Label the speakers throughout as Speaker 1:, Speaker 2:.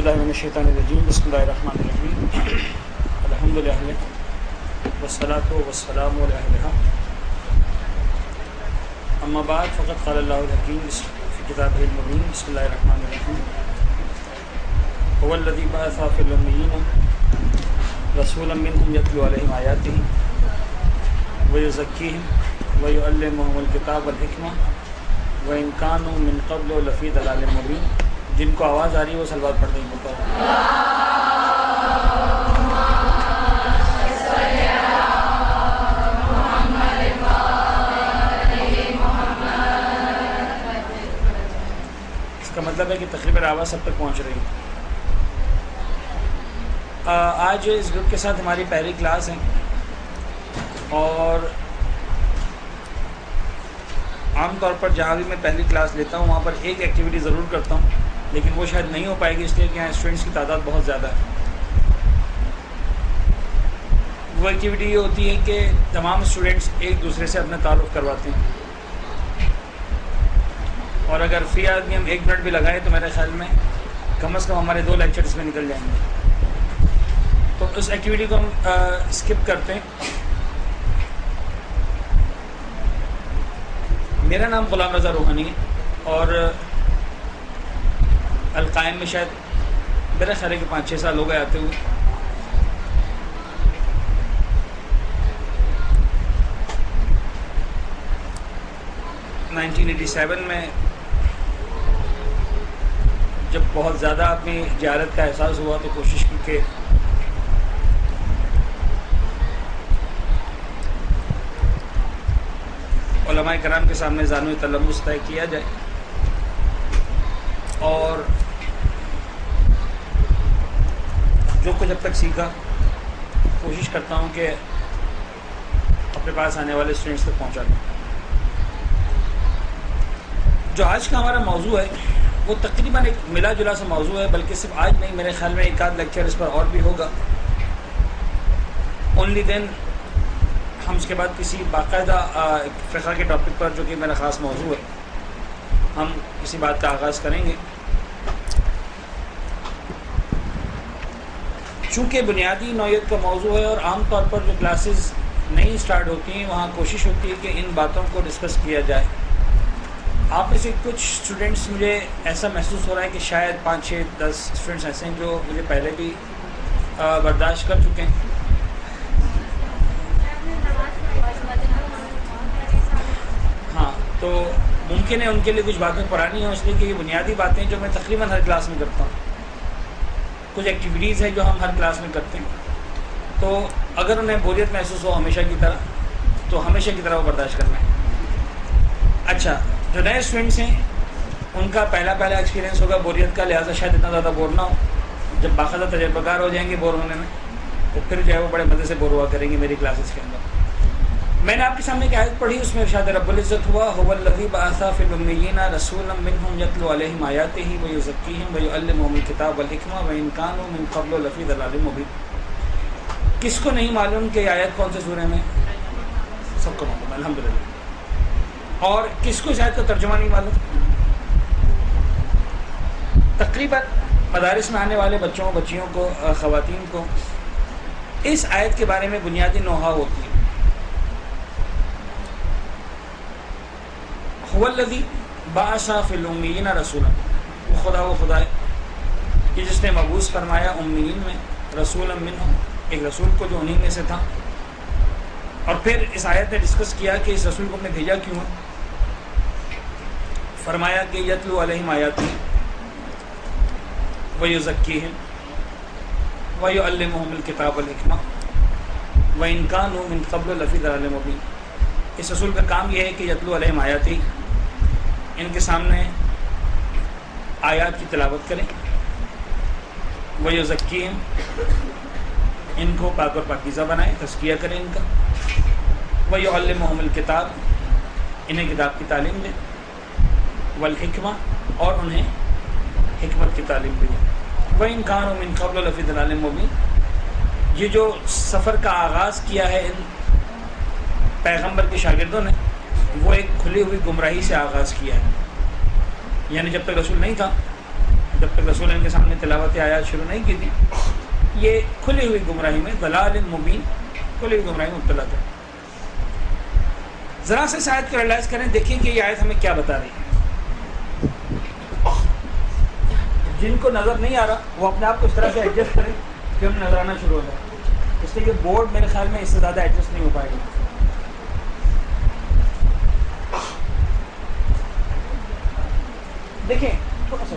Speaker 1: من الشیطان الرجیم بسم اللہ الرحمن الرحیم الحمد للہ والصلاة والسلام علی اہلہا اما بعد فقد قال اللہ الحکیم فی کتابہ المبین بسم اللہ الرحمن الرحیم هو الذی بعث فی الامیین رسولا منہم یتلو علیہم آیاتہ ویزکیہم ویعلمہم الکتاب والحکمہ وإن كانوا من قبل لفی ضلال مبین۔ جن کو آواز آ رہی ہے وہ سلوات پڑھ دیں گے۔ اس کا مطلب ہے کہ تقریباً آواز سب تک پہنچ رہی ہے۔ آج اس گروپ کے ساتھ ہماری پہلی کلاس ہے اور عام طور پر جہاں بھی میں پہلی کلاس لیتا ہوں وہاں پر ایک ایکٹیویٹی ضرور کرتا ہوں، لیکن وہ شاید نہیں ہو پائے گی اس لیے کہ یہاں اسٹوڈنٹس کی تعداد بہت زیادہ ہے۔ وہ ایکٹیویٹی یہ ہوتی ہے کہ تمام اسٹوڈنٹس ایک دوسرے سے اپنا تعارف کرواتے ہیں، اور اگر فی آدمی ہم 1 منٹ بھی لگائیں تو میرے خیال میں کم از کم ہمارے 2 لیکچرز میں نکل جائیں گے۔ تو اس ایکٹیویٹی کو ہم اسکپ کرتے ہیں۔ میرا نام غلام رضا روحانی ہے اور القائم میں شاید میرا خیال ہے کہ 5-6 سال ہو گئے آتے ہوئے۔ (1987) میں جب بہت زیادہ اپنی جہالت کا احساس ہوا تو کوشش کی کہ علماء کرام کے سامنے زانو تلمس طے کیا جائے، اور جو کچھ اب تک سیکھا کوشش کرتا ہوں کہ اپنے پاس آنے والے اسٹوڈنٹس تک پہنچا دوں۔ جو آج کا ہمارا موضوع ہے وہ تقریباً ایک ملا جلا سا موضوع ہے، بلکہ صرف آج نہیں، میرے خیال میں 1 آدھ لیکچر اس پر اور بھی ہوگا۔ اونلی دین ہم اس کے بعد کسی باقاعدہ فقہ کے ٹاپک پر جو کہ میرا خاص موضوع ہے ہم کسی بات کا آغاز کریں گے۔ چونکہ بنیادی نوعیت کا موضوع ہے اور عام طور پر جو کلاسز نہیں اسٹارٹ ہوتی ہیں وہاں کوشش ہوتی ہے کہ ان باتوں کو ڈسکس کیا جائے۔ آپ میں سے کچھ اسٹوڈنٹس مجھے ایسا محسوس ہو رہا ہے کہ شاید 5-6-10 اسٹوڈنٹس ایسے ہیں جو مجھے پہلے بھی برداشت کر چکے ہیں۔ ہاں، تو ممکن ہے ان کے لیے کچھ باتیں پرانی ہوں، اس لیے کہ یہ بنیادی باتیں جو میں تقریباً ہر کلاس میں کرتا ہوں، کچھ ایکٹیویٹیز ہیں جو ہم ہر کلاس میں کرتے ہیں، تو اگر انہیں بوریت محسوس ہو ہمیشہ کی طرح تو ہمیشہ کی طرح وہ برداشت کرنا ہے۔ اچھا، جو نئے اسٹوڈنٹس ہیں ان کا پہلا ایکسپیرینس ہوگا بوریت کا، لہٰذا شاید اتنا زیادہ بور نہ ہو۔ جب باقاعدہ تجربہ کار ہو جائیں گے بور ہونے میں تو پھر جو ہے وہ بڑے مزے سے بور ہوا کریں گے میری کلاسز کے اندر۔ میں نے آپ کے سامنے ایک آیت پڑھی، اس میں ارشاد رب العزت ہوا هو الذی بعث فی الامیین رسولا منہم یتلو علیہم آیاتہ ویزکیہم ویعلمہم الکتاب والحکمہ وإن کانوا من قبل لفی ضلال مبین۔ کس کو نہیں معلوم کہ یہ آیت کون سے سورہ میں؟ سب کو معلوم ہے الحمدللہ۔ اور کس کو اس آیت کا ترجمہ نہیں معلوم؟ تقریباً مدارس میں آنے والے بچوں بچیوں کو، خواتین کو اس آیت کے بارے میں بنیادی نوحہ ہوتی ہے۔ هو الذی بعث فی الامیین رسولا، وہ خدا ہے کہ جس نے مبعوث فرمایا امیین میں رسولا منہم، ایک رسول کو جو انہی میں سے تھا۔ اور پھر اس آیت نے ڈسکس کیا کہ اس رسول کو ہم نے بھیجا کیوں ہے۔ فرمایا کہ یتلو علیہم آیاتہ ویزکیہم ویعلمہم الکتاب والحکمہ وإن کانوا من قبل لفی ضلال مبین۔ اس رسول کا کام یہ ہے کہ یتلو علیہم آیاتہ، ان کے سامنے آیات کی تلاوت کریں، ویزکیہم، ان کو پاک اور پاکیزہ بنائیں، تزکیہ کریں ان کا، ویعلمہم الکتاب، انہیں کتاب کی تعلیم دیں، والحکمہ، اور انہیں حکمت کی تعلیم بھی دیں۔ وإن كانوا من قبل لفی ضلال مبین، یہ جو سفر کا آغاز کیا ہے ان پیغمبر کے شاگردوں نے وہ ایک کھلی ہوئی گمراہی سے آغاز کیا ہے، یعنی جب تک رسول نہیں تھا جب تک رسول ان کے سامنے تلاوت آیات شروع نہیں کی تھی. یہ کھلی ہوئی گمراہی میں ضلال مبین، کھلی ہوئی گمراہی میں مبتلا تھا. ذرا سے اس آیت کو ریلائز کریں، دیکھیں کہ یہ آیت ہمیں کیا بتا رہی ہے. جن کو نظر نہیں آ رہا وہ اپنے آپ کو اس طرح سے ایڈجسٹ کریں کہ ہم نظر آنا شروع ہو جائے. اس لیے یہ بورڈ میرے خیال میں اس سے زیادہ ایڈجسٹ نہیں ہو پائے گا. دیکھیں تھوڑا سا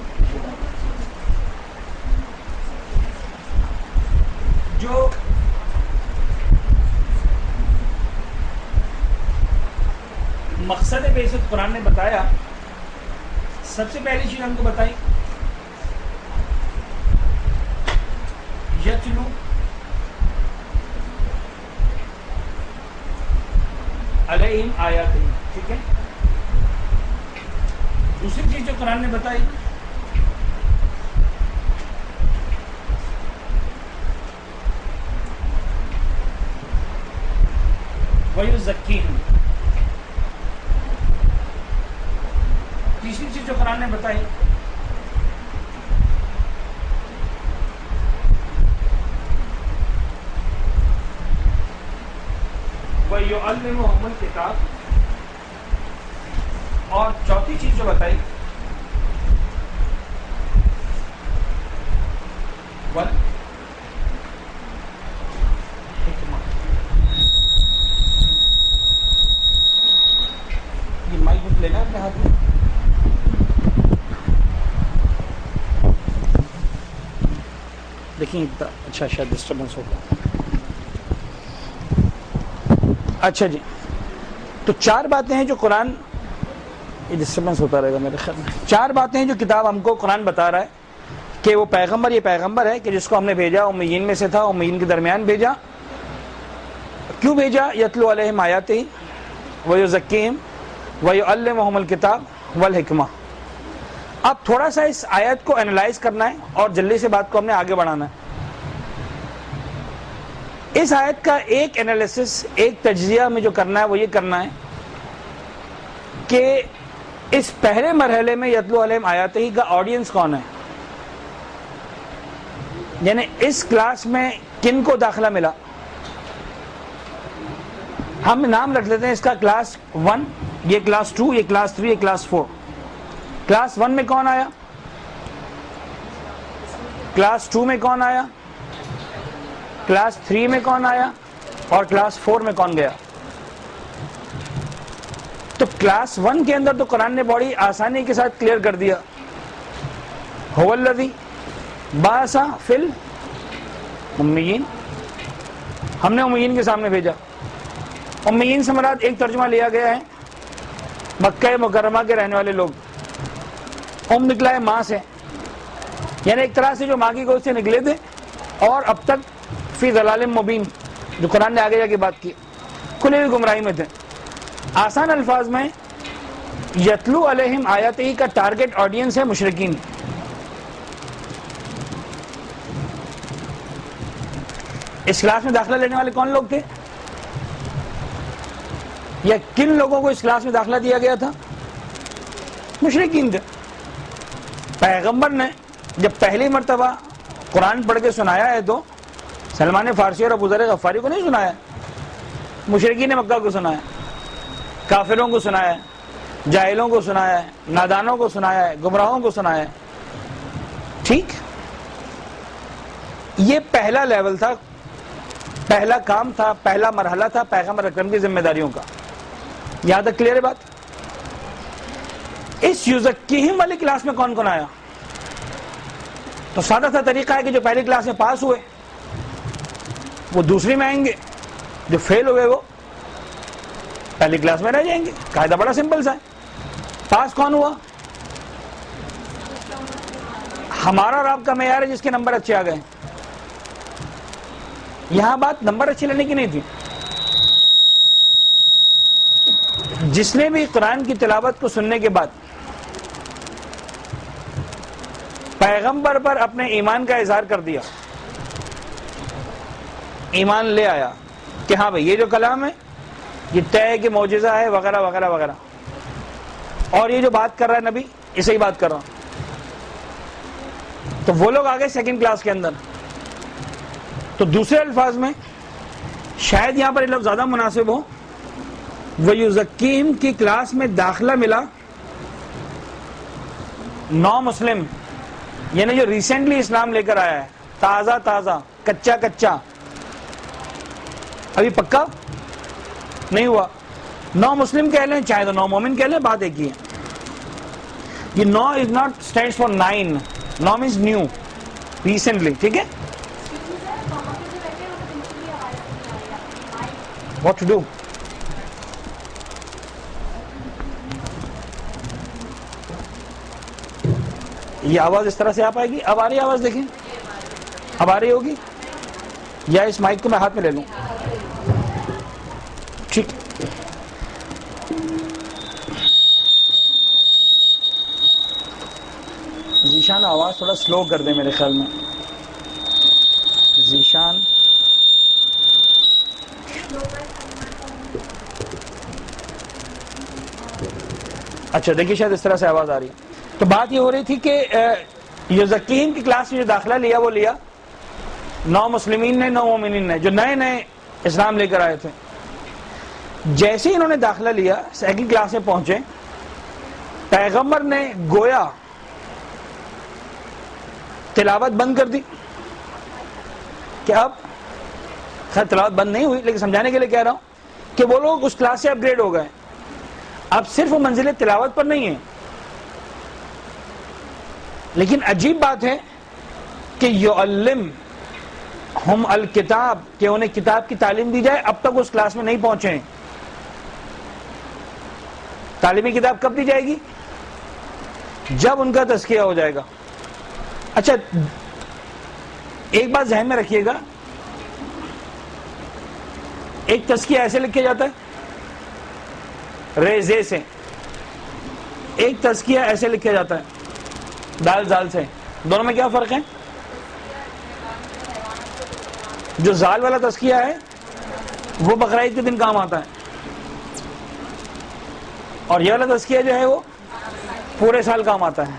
Speaker 1: جو مقصد بعثت قرآن نے بتایا، سب سے پہلی چیز ہم کو بتائی یتلو علیہم آیاتہ، ٹھیک ہے. دوسری چیز جو قرآن نے بتائی وَيُزَكِّيهِمْ. تیسری چیز جو قرآن نے بتائی وَيُعَلِّمُهُمُ الْكِتَابَ. اور چوتھی چیز جو بتائی والحکمہ. یہ مائک بک لینا اپنے ہاتھ میں. دیکھیں اچھا شاید ڈسٹربنس ہوگا. اچھا جی، تو چار باتیں ہیں جو قرآن، یہ ڈسٹربنس ہوتا رہے گا میرے خیال میں. چار باتیں ہیں جو کتاب ہم کو قرآن بتا رہا ہے کہ وہ پیغمبر، یہ پیغمبر ہے کہ جس کو ہم نے بھیجا امیین میں سے تھا، امیین کے درمیان بھیجا. کیوں بھیجا؟ یتلو علیہم آیاتہ ویزکیہم ویعلمہم الکتاب والحکمہ. اب تھوڑا سا اس آیت کو انالائز کرنا ہے اور جلدی سے بات کو ہم نے آگے بڑھانا ہے. اس آیت کا ایک انالیسس، ایک تجزیہ میں جو کرنا ہے وہ یہ کرنا ہے کہ اس پہلے مرحلے میں یتلو علیہم آیاتہ کا آڈینس کون ہے، یعنی اس کلاس میں کن کو داخلہ ملا. ہم نام رکھ لیتے ہیں اس کا کلاس 1، یہ کلاس 2، یہ کلاس 3، یہ کلاس 4. کلاس 1 میں کون آیا، کلاس 2 میں کون آیا، کلاس 3 میں کون آیا، اور کلاس 4 میں کون گیا. تو کلاس 1 کے اندر تو قرآن نے بڑی آسانی کے ساتھ کلیئر کر دیا، هو الذی بعث فی الامیین. ہم نے امیین کے سامنے بھیجا. امیین سے مراد ایک ترجمہ لیا گیا ہے مکہ مکرمہ کے رہنے والے لوگ. نکلا ہے ماں سے، یعنی ایک طرح سے جو ماں کی گود سے نکلے تھے اور اب تک فی ضلال مبین، جو قرآن نے آگے جا کے بات کی، کھلی ہوئی گمراہی میں تھے. آسان الفاظ میں یتلو علیہم آیاتہ کا ٹارگٹ آڈینس ہے مشرکین. اس کلاس میں داخلہ لینے والے کون لوگ تھے، یا کن لوگوں کو اس کلاس میں داخلہ دیا گیا تھا؟ مشرکین تھے. پیغمبر نے جب پہلی مرتبہ قرآن پڑھ کے سنایا ہے تو سلمان فارسی اور ابو ذر غفاری کو نہیں سنایا، مشرکین مکہ کو سنایا، کافروں کو سنایا ہے، جاہلوں کو سنایا ہے، نادانوں کو سنایا ہے، گمراہوں کو سنایا ہے. ٹھیک، یہ پہلا لیول تھا، پہلا کام تھا، پہلا مرحلہ تھا پیغمبر اکرم کی ذمہ داریوں کا. یہاں تک کلیئر ہے بات؟ اس یزکیہم والی کلاس میں کون کون آیا؟ تو سادہ سا طریقہ ہے کہ جو پہلی کلاس میں پاس ہوئے وہ دوسری میں آئیں گے، جو فیل ہوئے وہ پہلی کلاس میں رہ جائیں گے. قاعدہ بڑا سمپل سا ہے. پاس کون ہوا؟ ہمارا اور آپ کا معیار ہے جس کے نمبر اچھے آ گئے. یہاں بات نمبر اچھے لینے کی نہیں تھی. جس نے بھی قرآن کی تلاوت کو سننے کے بعد پیغمبر پر اپنے ایمان کا اظہار کر دیا، ایمان لے آیا کہ ہاں بھائی یہ جو کلام ہے یہ طے ہے کہ معجزہ ہے وغیرہ وغیرہ وغیرہ، اور یہ جو بات کر رہا ہے نبی یہ صحیح بات کر رہا ہوں، تو وہ لوگ آ گئے سیکنڈ کلاس کے اندر. تو دوسرے الفاظ میں شاید یہاں پر یہ لفظ زیادہ مناسب ہو, وَيُزَكِّيهِمْ کی کلاس میں داخلہ ملا نو مسلم, یعنی جو ریسنٹلی اسلام لے کر آیا ہے, تازہ تازہ, کچا کچا, ابھی پکا نہیں ہوا. نو مسلم کہہ لیں چاہے تو نو مومن کہہ لیں, بات ایک ہی ہے. یہ نو از ناٹ اسٹینڈس فار 9, نو مینس نیو, ریسنٹلی. ٹھیک ہے, واٹ ٹو ڈو. یہ آواز اس طرح سے آ پائے گی؟ اب آ رہی آواز؟ دیکھیں اب آ رہی ہوگی, یا اس مائک کو میں ہاتھ میں لے لوں؟ ٹھیک. ذیشان آواز تھوڑا سلو کر دیں میرے خیال میں. ذیشان اچھا دیکھیے, شاید اس طرح سے آواز آ رہی ہے. تو بات یہ ہو رہی تھی کہ یزکیم کی کلاس میں جو داخلہ لیا وہ لیا نو مسلمین نے, نو مومنین نے, جو نئے نئے اسلام لے کر آئے تھے. جیسے ہی انہوں نے داخلہ لیا, سیکنڈ کلاس میں پہنچے, پیغمبر نے گویا تلاوت بند کر دی. کہ اب خیر تلاوت بند نہیں ہوئی, لیکن سمجھانے کے لیے کہہ رہا ہوں کہ وہ لوگ اس کلاس سے اپ گریڈ ہو گئے. اب صرف وہ منزل تلاوت پر نہیں ہے, لیکن عجیب بات ہے کہ یعلمہم الکتاب, کہ انہیں کتاب کی تعلیم دی جائے. اب تک اس کلاس میں نہیں پہنچے ہیں. تعلیمی کتاب کب دی جائے گی؟ جب ان کا تزکیہ ہو جائے گا. اچھا ایک بات ذہن میں رکھیے گا, ایک تزکیہ ایسے لکھا جاتا ہے ریزے سے, ایک تزکیہ ایسے لکھا جاتا ہے دال زال سے. دونوں میں کیا فرق ہے؟ جو زال والا تزکیہ ہے وہ بقرعید کے دن کام آتا ہے, اور یہ والا تزکیہ جو ہے وہ پورے سال کام آتا ہے.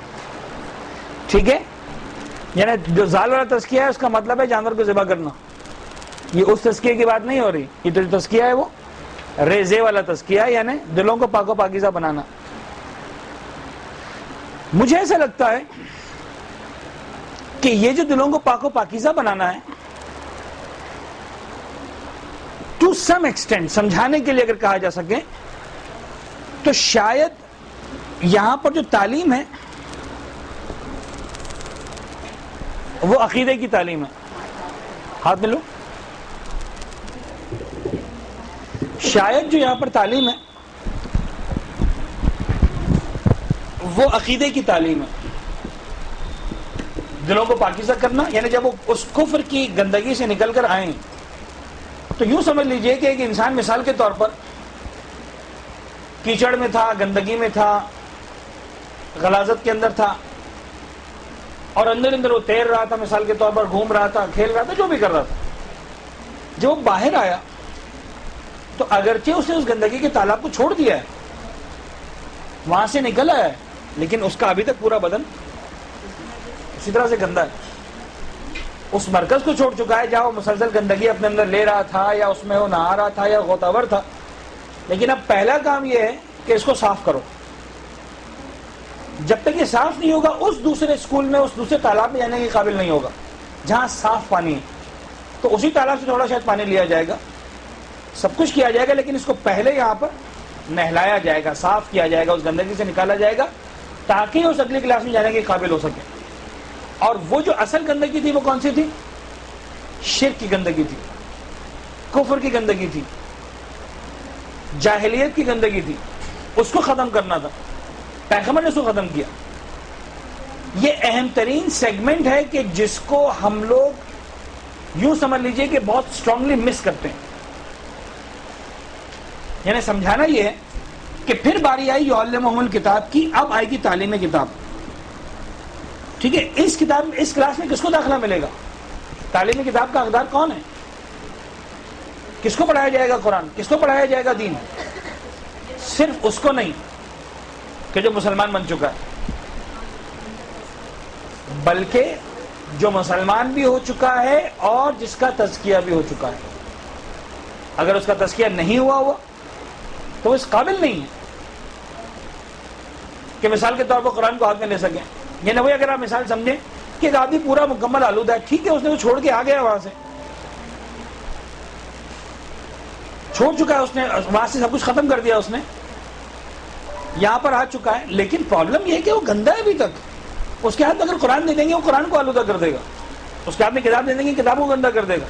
Speaker 1: ٹھیک ہے, یعنی جو زال والا تزکیہ ہے اس کا مطلب ہے جانور کو ذبح کرنا. یہ اس تزکیے کی بات نہیں ہو رہی. یہ جو تزکیہ ہے وہ ریزے والا تزکیہ ہے, یعنی دلوں کو پاک و پاکیزہ بنانا. مجھے ایسا لگتا ہے کہ یہ جو دلوں کو پاک و پاکیزہ بنانا ہے, ٹو سم ایکسٹینٹ سمجھانے کے لیے اگر کہا جا سکے تو شاید یہاں پر جو تعلیم ہے وہ عقیدے کی تعلیم ہے. ہاتھ ملو. شاید جو یہاں پر تعلیم ہے وہ عقیدے کی تعلیم ہے. دلوں کو پاکیزہ کرنا, یعنی جب وہ اس کفر کی گندگی سے نکل کر آئیں تو یوں سمجھ لیجئے کہ ایک انسان مثال کے طور پر کیچڑ میں تھا, گندگی میں تھا, غلاظت کے اندر تھا, اور اندر اندر وہ تیر رہا تھا, مثال کے طور پر گھوم رہا تھا, کھیل رہا تھا, جو بھی کر رہا تھا. جب وہ باہر آیا تو اگرچہ اس نے اس گندگی کے تالاب کو چھوڑ دیا ہے, وہاں سے نکل آیا ہے, لیکن اس کا ابھی تک پورا بدن اسی طرح سے گندا ہے. اس مرکز کو چھوڑ چکا ہے جہاں وہ مسلسل گندگی اپنے اندر لے رہا تھا, یا اس میں وہ نہا رہا تھا, یا غوطہ ور تھا. لیکن اب پہلا کام یہ ہے کہ اس کو صاف کرو. جب تک یہ صاف نہیں ہوگا اس دوسرے اسکول میں, اس دوسرے تالاب میں جانے کے قابل نہیں ہوگا جہاں صاف پانی ہے. تو اسی تالاب سے تھوڑا شاید پانی لیا جائے گا, سب کچھ کیا جائے گا, لیکن اس کو پہلے یہاں پر نہلایا جائے گا, صاف کیا جائے گا, اس گندگی سے نکالا جائے گا تاکہ اس اگلی کلاس میں جانے کے قابل ہو سکے. اور وہ جو اصل گندگی تھی وہ کون سی تھی؟ شرک کی گندگی تھی, کفر کی گندگی تھی, جاہلیت کی گندگی تھی. اس کو ختم کرنا تھا. پیغمبر نے اس کو ختم کیا. یہ اہم ترین سیگمنٹ ہے کہ جس کو ہم لوگ یوں سمجھ لیجئے کہ بہت اسٹرانگلی مس کرتے ہیں. یعنی سمجھانا یہ ہے کہ پھر باری آئی یعلمہم الکتاب کی, اب آئے گی تعلیم کتاب. ٹھیک ہے, اس کتاب اس کلاس میں کس کو داخلہ ملے گا؟ تعلیم کتاب کا حقدار کون ہے؟ کس کو پڑھایا جائے گا قرآن؟ کس کو پڑھایا جائے گا دین؟ صرف اس کو نہیں کہ جو مسلمان بن چکا ہے. بلکہ جو مسلمان بھی ہو چکا ہے اور جس کا تزکیہ بھی ہو چکا ہے. اگر اس کا تزکیہ نہیں ہوا تو اس قابل نہیں ہے کہ مثال کے طور پر قرآن کو ہاتھ میں لے سکیں. یعنی وہی اگر آپ مثال سمجھیں کہ ایک آدمی پورا مکمل آلودہ ہے، ٹھیک ہے، اس نے وہ چھوڑ کے آ گیا، وہاں سے چھوڑ چکا ہے، اس نے وہاں سے سب کچھ ختم کر دیا، اس نے یہاں پر آ چکا ہے. لیکن پرابلم یہ ہے کہ وہ گندا ہے ابھی تک. اس کے ہاتھ میں اگر قرآن دے دیں گے وہ قرآن کو آلودہ کر دے گا، اس کے ہاتھ میں کتاب دے دیں گے کتاب کو گندا کر دے گا،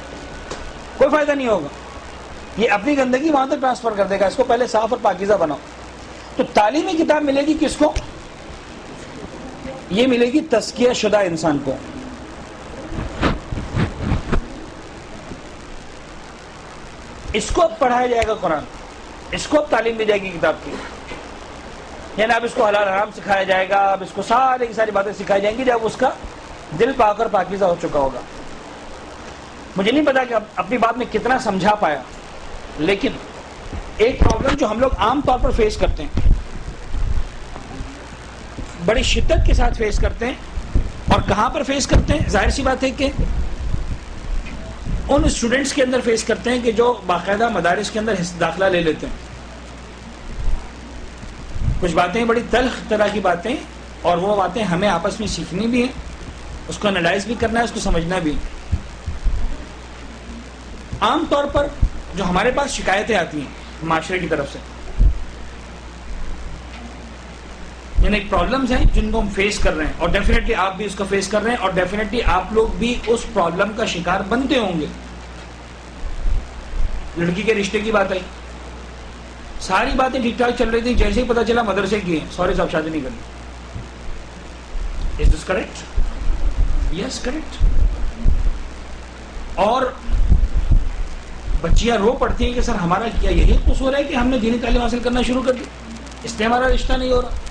Speaker 1: کوئی فائدہ نہیں ہوگا. یہ اپنی گندگی وہاں تک ٹرانسفر کر دے گا. اس کو پہلے صاف اور پاکیزہ بناؤ. تو تعلیمی کتاب ملے گی کس کو؟ یہ ملے گی تزکیہ شدہ انسان کو. اس کو اب پڑھایا جائے گا قرآن، اس کو اب تعلیم دی جائے گی کتاب کی. یعنی اب اس کو حلال حرام سکھایا جائے گا، اب اس کو ساری کی ساری باتیں سکھائی جائیں گی جب اس کا دل پاک اور پاکیزہ ہو چکا ہوگا. مجھے نہیں پتا کہ اپنی بات میں کتنا سمجھا پایا، لیکن ایک پرابلم جو ہم لوگ عام طور پر فیس کرتے ہیں، بڑی شدت کے ساتھ فیس کرتے ہیں، اور کہاں پر فیس کرتے ہیں؟ ظاہر سی بات ہے کہ ان اسٹوڈنٹس کے اندر فیس کرتے ہیں کہ جو باقاعدہ مدارس کے اندر داخلہ لے لیتے ہیں. کچھ باتیں بڑی تلخ طرح کی باتیں، اور وہ باتیں ہمیں آپس میں سیکھنی بھی ہیں، اس کو انالائز بھی کرنا ہے، اس کو سمجھنا بھی. عام طور پر جو ہمارے پاس شکایتیں آتی ہیں معاشرے کی طرف سے، یعنی پرابلمز ہیں جن کو ہم فیس کر رہے ہیں، اور ڈیفینیٹلی آپ بھی اس کو فیس کر رہے ہیں، اور ڈیفینیٹلی آپ لوگ بھی اس پرابلم کا شکار بنتے ہوں گے. لڑکی کے رشتے کی بات آئی، ساری باتیں ٹھیک ٹھاک چل رہی تھی، جیسے ہی پتہ چلا مدرسے کی ہیں، سوری صاحب شادی نہیں کرنی. از دس کریکٹ؟ Yes correct. اور بچیاں رو پڑتی ہیں کہ سر ہمارا کیا یہی قصور ہے کہ ہم نے دینی تعلیم حاصل کرنا شروع کر دی، اس لیے ہمارا رشتہ نہیں ہو رہا،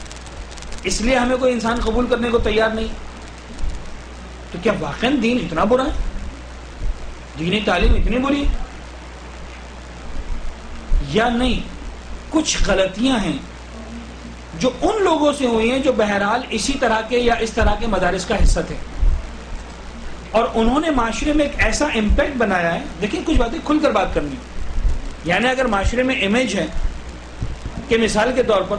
Speaker 1: اس لیے ہمیں کوئی انسان قبول کرنے کو تیار نہیں. تو کیا واقعاً دین اتنا برا ہے؟ دینی تعلیم اتنی بری ہے یا نہیں؟ کچھ غلطیاں ہیں جو ان لوگوں سے ہوئی ہیں جو بہرحال اسی طرح کے یا اس طرح کے مدارس کا حصہ تھے، اور انہوں نے معاشرے میں ایک ایسا امپیکٹ بنایا ہے. دیکھیں کچھ باتیں کھل کر بات کرنی، یعنی اگر معاشرے میں امیج ہے کہ مثال کے طور پر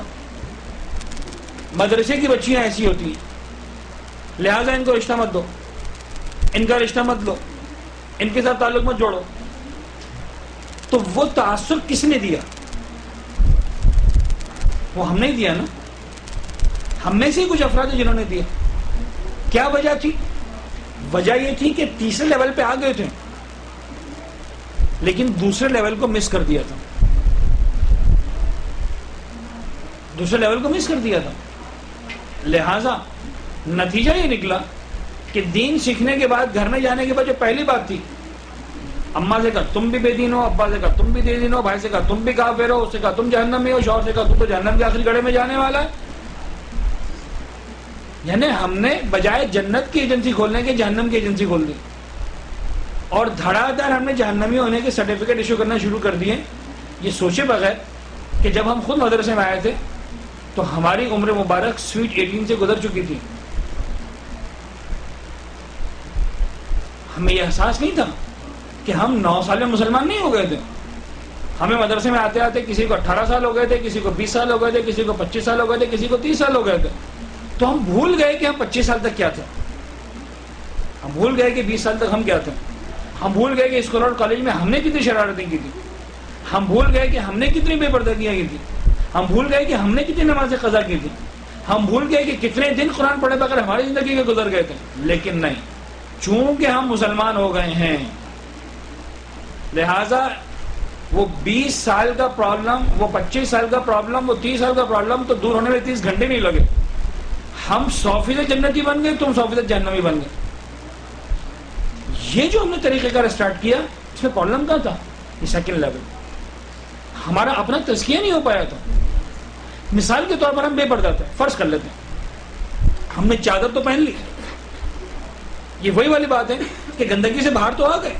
Speaker 1: مدرسے کی بچیاں ایسی ہوتی ہیں، لہٰذا ان کو رشتہ مت دو، ان کا رشتہ مت لو، ان کے ساتھ تعلق مت جوڑو، تو وہ تعصب کس نے دیا؟ وہ ہم نے دیا نا. ہم میں سے ہی کچھ افراد ہیں جنہوں نے دیا. کیا وجہ تھی؟ وجہ یہ تھی کہ تیسرے لیول پہ آ گئے تھے لیکن دوسرے لیول کو مس کر دیا تھا. دوسرے لیول کو مس کر دیا تھا. لہذا نتیجہ یہ نکلا کہ دین سیکھنے کے بعد گھر میں جانے کے بعد جو پہلی بات تھی، اماں سے کہا تم بھی بے دین ہو، ابا سے کہا تم بھی بے دین ہو، بھائی سے کہا تم بھی کافر ہو، اس سے کہا تم جہنم میں ہو، شوہر سے کہا تم تو جہنم کے آخری گڑھے میں جانے والا ہے. یعنی ہم نے بجائے جنت کی ایجنسی کھولنے کے جہنم کی ایجنسی کھول دی، اور دھڑا دھڑ ہم نے جہنمی ہونے کے سرٹیفکیٹ ایشو کرنا شروع کر دیے، یہ سوچے بغیر کہ جب ہم خود مدرسے میں آئے تھے تو ہماری عمر مبارک سویٹ 18 سے گزر چکی تھی. ہمیں یہ احساس نہیں تھا کہ ہم 9 سال میں مسلمان نہیں ہو گئے تھے. ہمیں مدرسے میں آتے آتے کسی کو 18 سال ہو گئے تھے، کسی کو 20 سال ہو گئے تھے، کسی کو 25 سال ہو گئے تھے، کسی کو 30 سال ہو گئے تھے. تو ہم بھول گئے کہ ہم 25 سال تک کیا تھے، ہم بھول گئے کہ 20 سال تک ہم کیا تھے، ہم بھول گئے کہ اسکول اور کالج میں ہم نے کتنی شرارتیں کی تھی، ہم بھول گئے کہ ہم نے کتنی بے پردگیاں کی تھی، ہم بھول گئے کہ ہم نے کتنی نمازیں قضا کی تھی، ہم بھول گئے کہ کتنے دن قرآن پڑھے بغیر ہماری زندگی کے گزر گئے تھے. لیکن نہیں، چونکہ ہم مسلمان ہو گئے ہیں، لہذا وہ 20 سال کا پرابلم، وہ 25 سال کا پرابلم، وہ 30 سال کا پرابلم تو دور ہونے میں 30 گھنٹے نہیں لگے. ہم 100% جنتی بن گئے، تم 100% جہنمی بن گئے. یہ جو ہم نے طریقہ کار اسٹارٹ کیا، اس میں پرابلم کہاں تھا؟ یہ سیکنڈ لیول، ہمارا اپنا تزکیہ نہیں ہو پایا تھا. مثال کے طور پر ہم بے پردہ تھے، فرض کر لیتے ہیں ہم نے چادر تو پہن لی، یہ وہی والی بات ہے کہ گندگی سے باہر تو آ گئے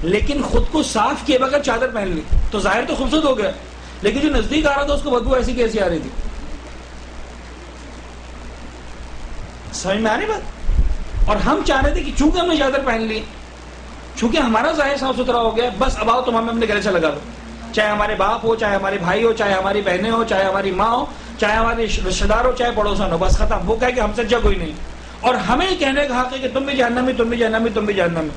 Speaker 1: لیکن خود کو صاف کیے بغیر چادر پہن لی تو ظاہر تو خوبصورت ہو گیا، لیکن جو نزدیک آ رہا تھا اس کو بدبو ایسی کیسی آ رہی تھی. سمجھ میں آ رہی بات؟ اور ہم چاہ رہے تھے کہ چونکہ ہم نے چادر پہن لی، چونکہ ہمارا ظاہر صاف ستھرا ہو گیا، بس اب آؤ تم ہمیں اپنے گلے سے لگا دو، چاہے ہمارے باپ ہو، چاہے ہمارے بھائی ہو، چاہے ہماری بہنیں ہو، چاہے ہماری ماں ہو، چاہے ہمارے رشتے دار ہو، چاہے پڑوسن ہو، بس ختم. وہ کہے کہ ہم سے اچھا کوئی نہیں، اور ہمیں کہنے کا حق ہے کہ تم بھی جہنمی، تم بھی جہنمی، تم بھی جہنمی.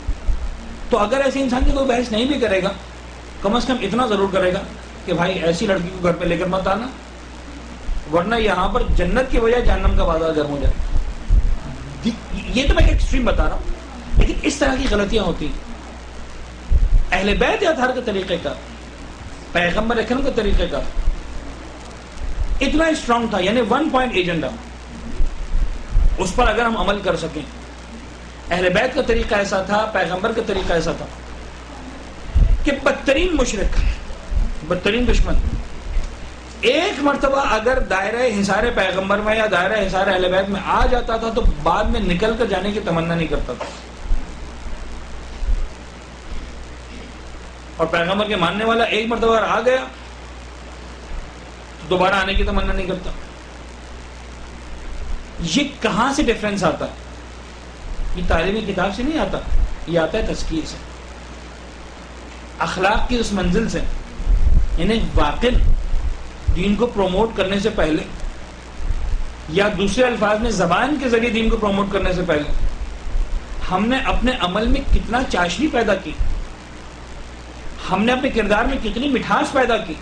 Speaker 1: تو اگر ایسے انسان کی کوئی بحث نہیں بھی کرے گا، کم از کم اتنا ضرور کرے گا کہ بھائی ایسی لڑکی کو گھر پہ لے کر مت آنا، ورنہ یہاں پر جنت کی وجہ جہنم کا بازار گرم ہو جائے. یہ تو میں ایک ایکسٹریم بتا رہا ہوں، لیکن اس طرح کی غلطیاں ہوتی ہیں. اہل بیت اطہار کے طریقے کا، پیغمبر اکرم کے طریقے کا اتنا اسٹرانگ تھا، یعنی 1 پوائنٹ ایجنڈا، اس پر اگر ہم عمل کر سکیں. اہل بیت کا طریقہ ایسا تھا، پیغمبر کا طریقہ ایسا تھا کہ بدترین مشرک، بدترین دشمن ایک مرتبہ اگر دائرہ حصار پیغمبر میں یا دائرہ حصار اہل بیت میں آ جاتا تھا تو بعد میں نکل کر جانے کی تمنا نہیں کرتا تھا، اور پیغمبر کے ماننے والا ایک مرتبہ اگر آ گیا تو دوبارہ آنے کی تمنا نہیں کرتا. یہ کہاں سے ڈیفرنس آتا ہے؟ یہ تعلیمی کتاب سے نہیں آتا، یہ آتا ہے تزکیے سے، اخلاق کی اس منزل سے. یعنی واقعی دین کو پروموٹ کرنے سے پہلے، یا دوسرے الفاظ میں زبان کے ذریعے دین کو پروموٹ کرنے سے پہلے، ہم نے اپنے عمل میں کتنا چاشنی پیدا کی، ہم نے اپنے کردار میں کتنی مٹھاس پیدا کی،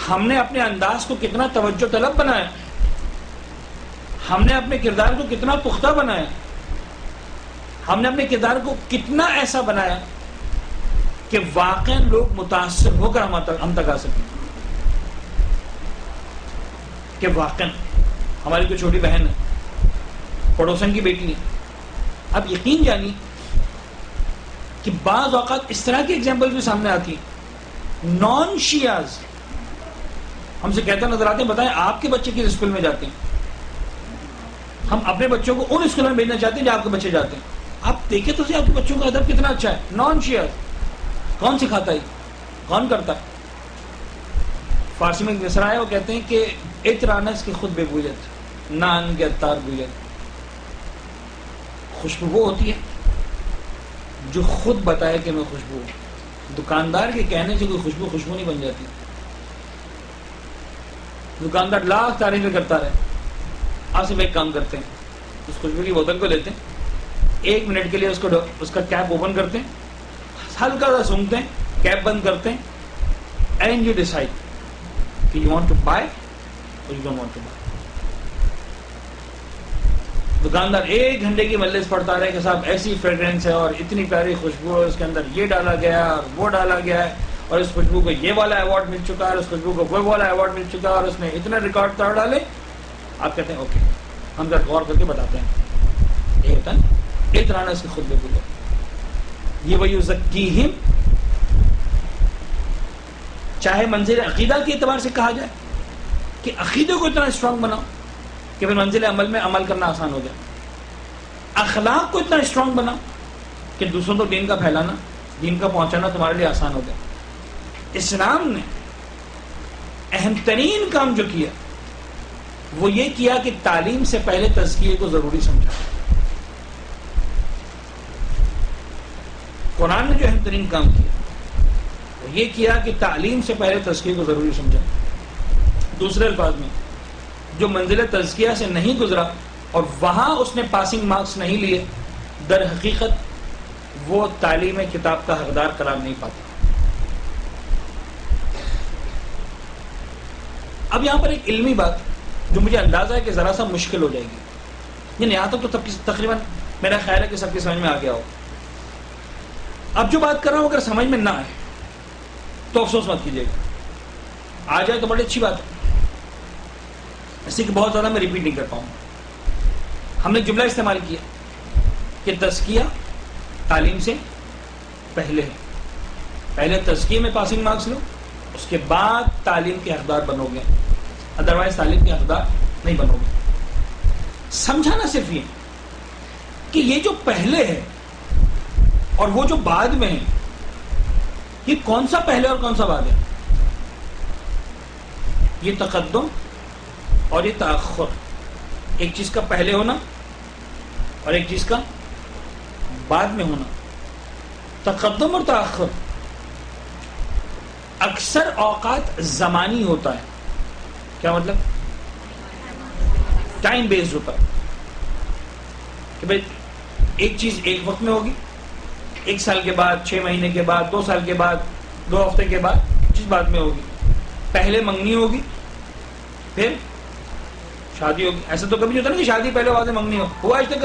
Speaker 1: ہم نے اپنے انداز کو کتنا توجہ طلب بنایا، ہم نے اپنے کردار کو کتنا پختہ بنایا، ہم نے اپنے کردار کو کتنا ایسا بنایا کہ واقعا لوگ متاثر ہو کر ہم تک آ سکیں، کہ واقعا ہماری کوئی چھوٹی بہن ہے، پڑوسن کی بیٹی ہے. اب یقین جانی کہ بعض اوقات اس طرح کی ایگزامپل بھی سامنے آتی ہیں. نان شیعز ہم سے کہتا نظر آتے ہیں، بتائیں آپ کے بچے کس اسکول میں جاتے ہیں؟ ہم اپنے بچوں کو ان اسکول میں بھیجنا چاہتے ہیں جہاں آپ کے بچے جاتے ہیں. آپ دیکھیں تو آپ کے بچوں کا ادب کتنا اچھا ہے. نان شیعز کون سکھاتا ہے؟ کون کرتا ہے؟ فارسی میں ایک مصرع ہے، وہ کہتے ہیں کہ اطرانس کی خود بے بویت، نان کے اتار بویت. خوشبو وہ ہوتی ہے جو خود بتائے کہ میں خوشبو ہوں. دکاندار کے کہنے سے کوئی خوشبو نہیں بن جاتی. دکاندار لاکھ تعریفیں کرتا رہے، آپ صرف ایک کام کرتے ہیں، اس خوشبو کی بوتل کو لیتے ہیں، 1 منٹ کے لیے اس کا کیپ اوپن کرتے ہیں، ہلکا سا سونگھتے ہیں، کیپ بند کرتے ہیں، اینڈ یو ڈیسائڈ کہ یو وانٹ ٹو بائی اور you don't want to buy. دکاندار 1 گھنٹے کی مجلس پڑھتا رہے کہ صاحب ایسی فریگرنس ہے اور اتنی پیاری خوشبو ہے، اس کے اندر یہ ڈالا گیا اور وہ ڈالا گیا ہے، اور اس خوشبو کو یہ والا ایوارڈ مل چکا ہے، اور اس خوشبو کو وہ والا ایوارڈ مل چکا ہے، اور اس نے اتنے ریکارڈ توڑ ڈالے. آپ کہتے ہیں اوکے، ہم ذرا غور کر کے بتاتے ہیں. یہ ہوتا ہے اترانا اس کی خود بے بولے. یہ وَيُزَكِّيهِمْ، چاہے منزل عقیدہ کے اعتبار سے کہا جائے کہ عقیدے کو اتنا اسٹرانگ بناؤ کہ پھر منزل عمل میں عمل کرنا آسان ہو جائے. اخلاق کو اتنا اسٹرانگ بناؤ کہ دوسروں کو دین کا پھیلانا، دین کا پہنچانا تمہارے لیے آسان ہو جائے. اسلام نے اہم ترین کام جو کیا وہ یہ کیا کہ تعلیم سے پہلے تزکیے کو ضروری سمجھا. قرآن نے جو اہم ترین کام کیا وہ یہ کیا کہ تعلیم سے پہلے تزکیے کو ضروری سمجھا. دوسرے الفاظ میں جو منزل تزکیہ سے نہیں گزرا اور وہاں اس نے پاسنگ مارکس نہیں لیے، در حقیقت وہ تعلیم کتاب کا حقدار قرار نہیں پاتا. اب یہاں پر ایک علمی بات جو مجھے اندازہ ہے کہ ذرا سا مشکل ہو جائے گی، یعنی یہاں تک تو تقریباً میرا خیال ہے کہ سب کی سمجھ میں آ گیا ہو. اب جو بات کر رہا ہوں اگر سمجھ میں نہ آئے تو افسوس مت کیجیے گا، آ جائے تو بڑی اچھی بات ہے، اسی کہ بہت زیادہ میں ریپیٹ نہیں کر پاؤں. ہم نے جملہ استعمال کیا کہ تزکیہ تعلیم سے پہلے ہے. پہلے تزکیے میں پاسنگ مارکس لو، اس کے بعد تعلیم کے حقدار بنو گے، ادروائز تعلیم کے حقدار نہیں بنو گے. سمجھانا صرف یہ کہ یہ جو پہلے ہے اور وہ جو بعد میں ہے، یہ کون سا پہلے اور کون سا بعد ہے؟ یہ تقدم اور یہ تاخر، ایک چیز کا پہلے ہونا اور ایک چیز کا بعد میں ہونا. تقدم اور تاخر اکثر اوقات زمانی ہوتا ہے. کیا مطلب؟ ٹائم بیسڈ ہوتا ہے کہ بھائی ایک چیز ایک وقت میں ہوگی، 1 سال کے بعد، 6 مہینے کے بعد، 2 سال کے بعد، 2 ہفتے کے بعد چیز بعد میں ہوگی. پہلے منگنی ہوگی پھر شادی ہوگی. ایسا تو کبھی نہیں ہوتا نا کہ شادی پہلے بعد منگنی ہوا آج تک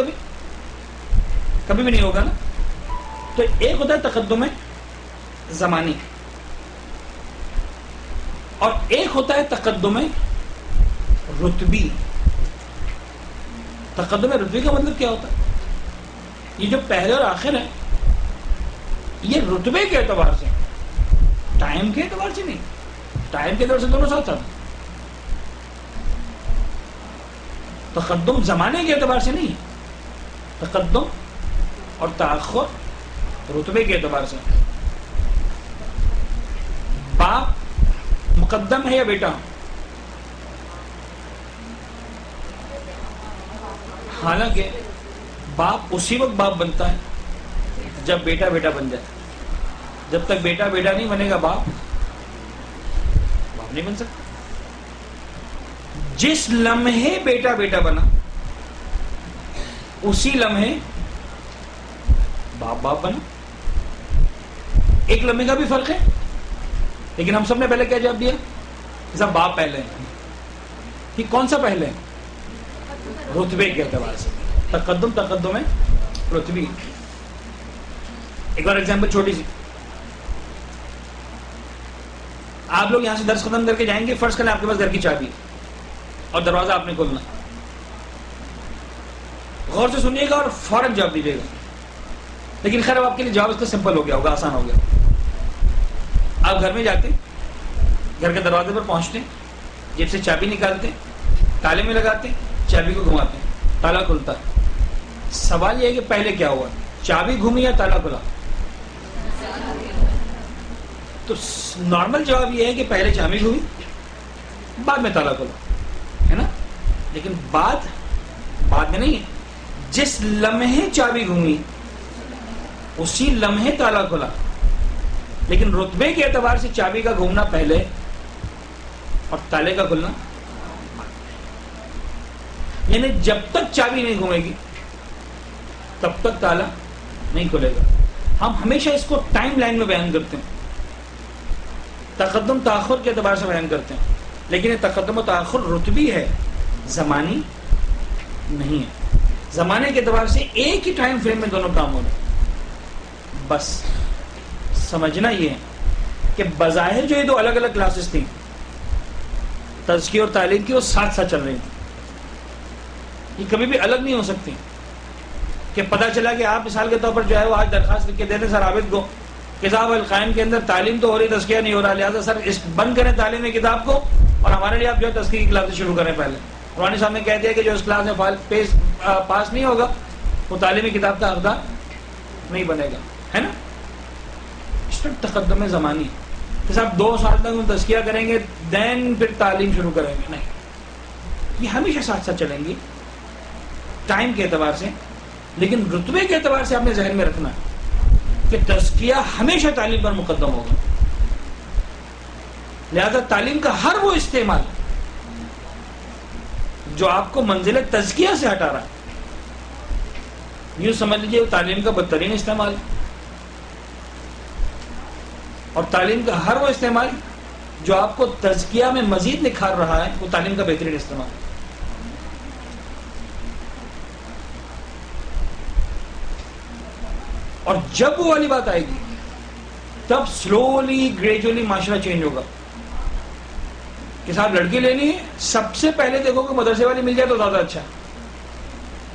Speaker 1: کبھی بھی نہیں ہوگا نا. تو ایک ہوتا ہے تقدم زمانی اور ایک ہوتا ہے تقدم رتبی. تقدم رتبی کا مطلب کیا ہوتا ہے؟ یہ جو پہلے اور آخر ہے یہ رتبے کے اعتبار سے، ٹائم کے اعتبار سے نہیں. ٹائم کے اعتبار سے دونوں ساتھ ساتھ. تقدم زمانے کے اعتبار سے نہیں، تقدم اور تاخر رتبے کے اعتبار سے. باپ مقدم ہے یا بیٹا؟ حالانکہ باپ اسی وقت باپ بنتا ہے جب بیٹا بیٹا بن جائے. جب تک بیٹا بیٹا نہیں بنے گا باپ نہیں بن سکتا. جس لمحے بیٹا بیٹا بنا اسی لمحے باپ باپ بنا. ایک لمحے کا بھی فرق ہے لیکن ہم سب نے پہلے کیا جواب دیا؟ سب باپ پہلے ہیں. کہ کون سا پہلے ہے؟ رتبے کے اعتبار سے. تقدم ہے رتبی. ایک اور ایگزامپل چھوٹی سی. آپ لوگ یہاں سے درس ختم کر کے جائیں گے، فرض کریں آپ کے پاس گھر کی چابی اور دروازہ آپ نے کھولنا. غور سے سنیے گا اور فوراً جواب دیجیے گا. لیکن خیر اب آپ کے لیے جواب اس کا سمپل ہو گیا ہوگا، آسان ہو گیا. آپ گھر میں جاتے، گھر کے دروازے پر پہنچتے، جیب سے چابی نکالتے، تالے میں لگاتے، چابی کو گھماتے، تالا کھلتا ہے. سوال یہ ہے کہ پہلے کیا ہوا؟ چابی گھومی یا تالا کھلا؟ تو نارمل جواب یہ ہے کہ پہلے چابی گھومی بعد میں تالا کھلا، ہے نا. لیکن بعد میں نہیں ہے. جس لمحے چابی گھومی اسی لمحے تالا کھلا. لیکن رتبے کے اعتبار سے چابی کا گھومنا پہلے اور تالے کا کھلنا، یعنی جب تک چابی نہیں گھومے گی تب تک تالا نہیں کھلے گا. ہم ہمیشہ اس کو ٹائم لائن میں بیان کرتے ہیں، تقدم تاخر کے اعتبار سے بیان کرتے ہیں. لیکن یہ تقدم و تاخر رتبی ہے، زمانی نہیں ہے. زمانے کے اعتبار سے ایک ہی ٹائم فریم میں دونوں کام ہو رہے ہیں. بس سمجھنا یہ ہے کہ بظاہر جو یہ دو الگ الگ کلاسز تھیں تزکیہ اور تعلیم کی، وہ ساتھ ساتھ چل رہی تھیں. یہ کبھی بھی الگ نہیں ہو سکتی. کہ پتہ چلا کہ آپ مثال کے طور پر جو ہے وہ آج درخواست لکھ کے دے دیں سر عابد کو، کتاب القائم کے اندر تعلیم تو ہو رہی، تزکیہ نہیں ہو رہا، لہٰذا سر اس بند کریں تعلیمی کتاب کو اور ہمارے لیے آپ جو ہے تزکیہ کی کلاسیں شروع کریں. پہلے قرآن صاحب نے کہہ دیا کہ جو اس کلاس میں پاس نہیں ہوگا وہ تعلیمی کتاب کا حقدار نہیں بنے گا، ہے نا. اس پر تقدم زمانی کہ صاحب 2 سال تک ہم تزکیہ کریں گے دین پھر تعلیم شروع کریں گے، نہیں. یہ ہمیشہ ساتھ ساتھ چلیں گی ٹائم کے اعتبار سے. لیکن رتبے کے اعتبار سے آپ نے ذہن میں رکھنا ہے کہ تزکیہ ہمیشہ تعلیم پر مقدم ہوگا. لہذا تعلیم کا ہر وہ استعمال جو آپ کو منزل تزکیہ سے ہٹا رہا ہے، یوں سمجھ لیجیے وہ تعلیم کا بدترین استعمال. اور تعلیم کا ہر وہ استعمال جو آپ کو تزکیہ میں مزید نکھار رہا ہے وہ تعلیم کا بہترین استعمال. اور جب وہ والی بات آئے گی تب سلولی گریجولی معاشرہ چینج ہوگا کہ صاحب لڑکی لینی ہے، سب سے پہلے دیکھو کہ مدرسے والی مل جائے تو زیادہ اچھا،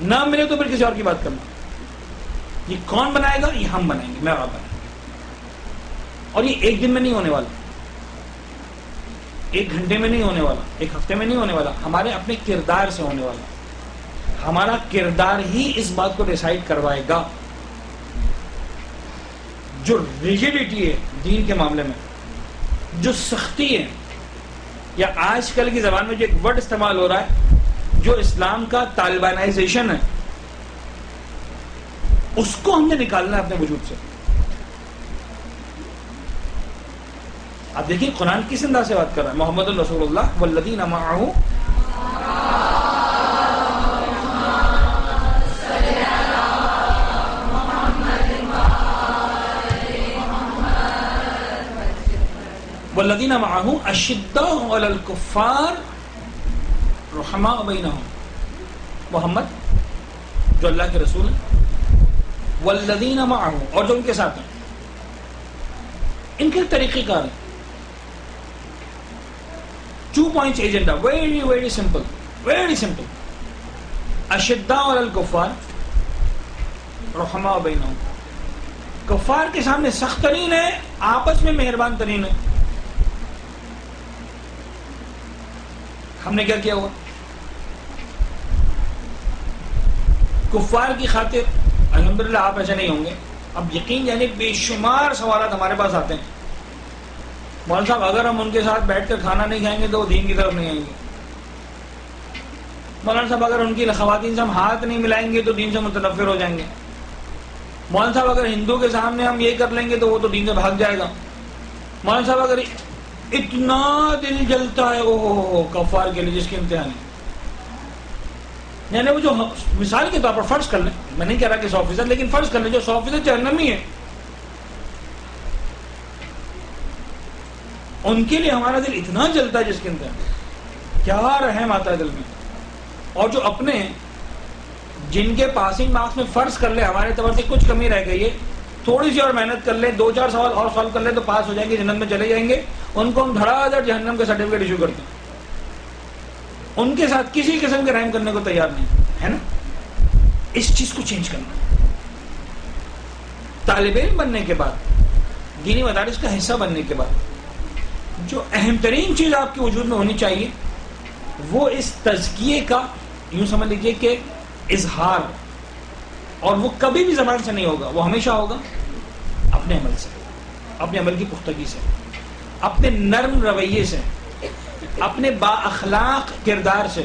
Speaker 1: نہ ملے تو پھر کسی اور کی بات کرنا. یہ کون بنائے گا؟ یہ ہم بنائیں گے، میں آپ بنائیں گے. اور یہ ایک دن میں نہیں ہونے والا، 1 گھنٹے میں نہیں ہونے والا، 1 ہفتے میں نہیں ہونے والا. ہمارے اپنے کردار سے ہونے والا. ہمارا کردار ہی اس بات کو ڈیسائیڈ کروائے گا. جو ریجیڈیٹی ہے دین کے معاملے میں، جو سختی ہے، یا آج کل کی زبان میں جو ایک ورڈ استعمال ہو رہا ہے جو اسلام کا طالبانائزیشن ہے، اس کو ہم نے نکالنا ہے اپنے وجود سے. آپ دیکھیں قرآن کس انداز سے بات کر رہا ہے. محمد رسول اللہ والذین معہ والذین معہ اشداء علی الکفار رحماء بینہم. محمد جو اللہ کے رسول ہیں، والذین معہ اور جو ان کے ساتھ ہیں، ان کے طریقہ کار ہیں. 2 points agenda, very simple, very simple. اشداء علی الکفار رحماء بینہم. کفار کے سامنے سخت ترین ہے، آپس میں مہربان ترین ہے. ہم نے کیا کیا ہوا؟ کفار کی خاطر الحمدللہ آپ ایسے نہیں ہوں گے. اب یقین یعنی بے شمار سوالات ہمارے پاس آتے ہیں. مولانا صاحب اگر ہم ان کے ساتھ بیٹھ کر کھانا نہیں کھائیں گے تو وہ دین کی طرف نہیں آئیں گے. مولانا صاحب اگر ان کی خواتین سے ہم ہاتھ نہیں ملائیں گے تو دین سے متنفر ہو جائیں گے. مولانا صاحب اگر ہندو کے سامنے ہم یہ کر لیں گے تو وہ تو دین سے بھاگ جائے گا. مولانا صاحب اگر اتنا دل جلتا ہے او کفار کے لیے جس کی امتحان ہے. یعنی وہ جو مثال کے طور پر فرض کر لیں، میں نہیں کہہ رہا کہ 100%، لیکن فرض کر لیں جو 100% جہنمی ہے، ان کے لیے ہمارا دل اتنا جلتا ہے جس کے امتحان، کیا رحم آتا ہے دل میں. اور جو اپنے جن کے پاسنگ مارکس میں فرض کر لیں ہمارے طرف سے کچھ کمی رہ گئی ہے، تھوڑی سی اور محنت کر لیں، 2-4 سوال اور سالو کر لیں تو پاس ہو جائیں گے، جنت میں چلے جائیں گے. ان کو ہم دھڑا دھڑ جہنم کا سرٹیفکیٹ ایشو کرتے ہیں. ان کے ساتھ کسی قسم کے رحم کرنے کو تیار نہیں ہے نا. اس چیز کو چینج کرنا. طالب علم بننے کے بعد، دینی مدارس کا حصہ بننے کے بعد، جو اہم ترین چیز آپ کے وجود میں ہونی چاہیے وہ اس تزکیے کا، یوں سمجھ لیجئے کہ اظہار. اور وہ کبھی بھی زبان سے نہیں ہوگا، وہ ہمیشہ ہوگا اپنے عمل سے، اپنے عمل کی پختگی سے، اپنے نرم رویے سے، اپنے با اخلاق کردار سے،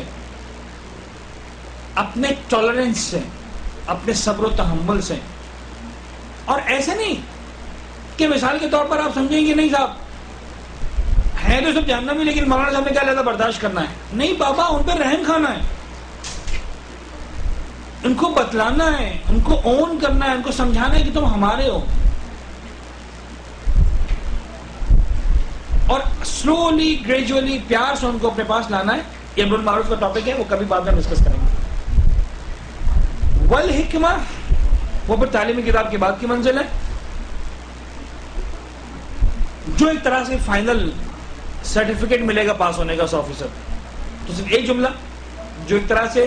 Speaker 1: اپنے ٹالرنس سے، اپنے صبر و تحمل سے. اور ایسے نہیں کہ مثال کے طور پر آپ سمجھیں گے نہیں صاحب ہیں تو سب جاننا بھی، لیکن مولانا صاحب نے کیا لہذا برداشت کرنا ہے. نہیں بابا، ان پہ رحم کھانا ہے، ان کو بتلانا ہے، ان کو اون کرنا ہے، ان کو سمجھانا ہے کہ تم ہمارے ہو. اور سلولی گریجولی پیار سے ان کو اپنے پاس لانا ہے. یہ امر المعروف کا ٹاپک ہے، وہ کبھی بعد میں ڈسکس کریں گے. والحکمہ، وہ پھر تعلیمی کتاب کی بات کی منزل ہے، جو ایک طرح سے فائنل سرٹیفکیٹ ملے گا پاس ہونے کا 100%. تو صرف ایک جملہ جو ایک طرح سے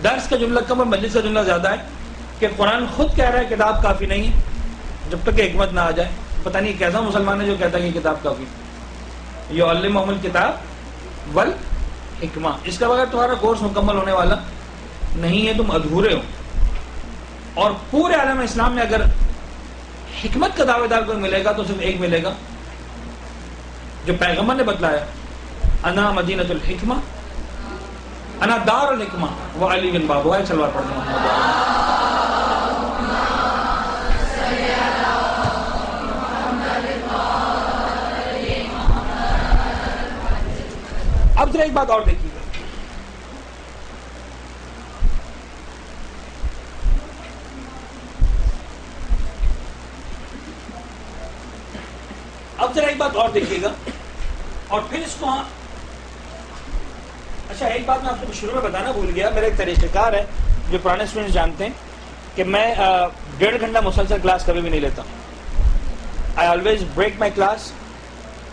Speaker 1: درس کا جملہ کم اور مجلس کا جملہ زیادہ ہے کہ قرآن خود کہہ رہا ہے کتاب کافی نہیں ہے جب تک کہ حکمت نہ آ جائے. پتہ نہیں کیسا مسلمان ہے جو کہتا ہے کہ کتاب کافی. یعلمہم الکتاب والحکمہ، اس کا بغیر تمہارا کورس مکمل ہونے والا نہیں ہے، تم ادھورے ہو. اور پورے عالم اسلام میں اگر حکمت کا دعوے دار کوئی ملے گا تو صرف ایک ملے گا جو پیغمبر نے بتلایا، انا مدینۃ الحکمہ، انا دار الحکمہ وعلی بن بابو. ہے سلوات پڑھتے ہیں. اب ذرا ایک بات اور دیکھیے گا، اور پھر اس کو اچھا ایک بات میں آپ کو شروع میں بتانا بھول گیا. میرا ایک طریقہ کار ہے جو پرانے اسٹوڈنٹس جانتے ہیں کہ میں 1.5 گھنٹہ مسلسل کلاس کبھی بھی نہیں لیتا. I always break my class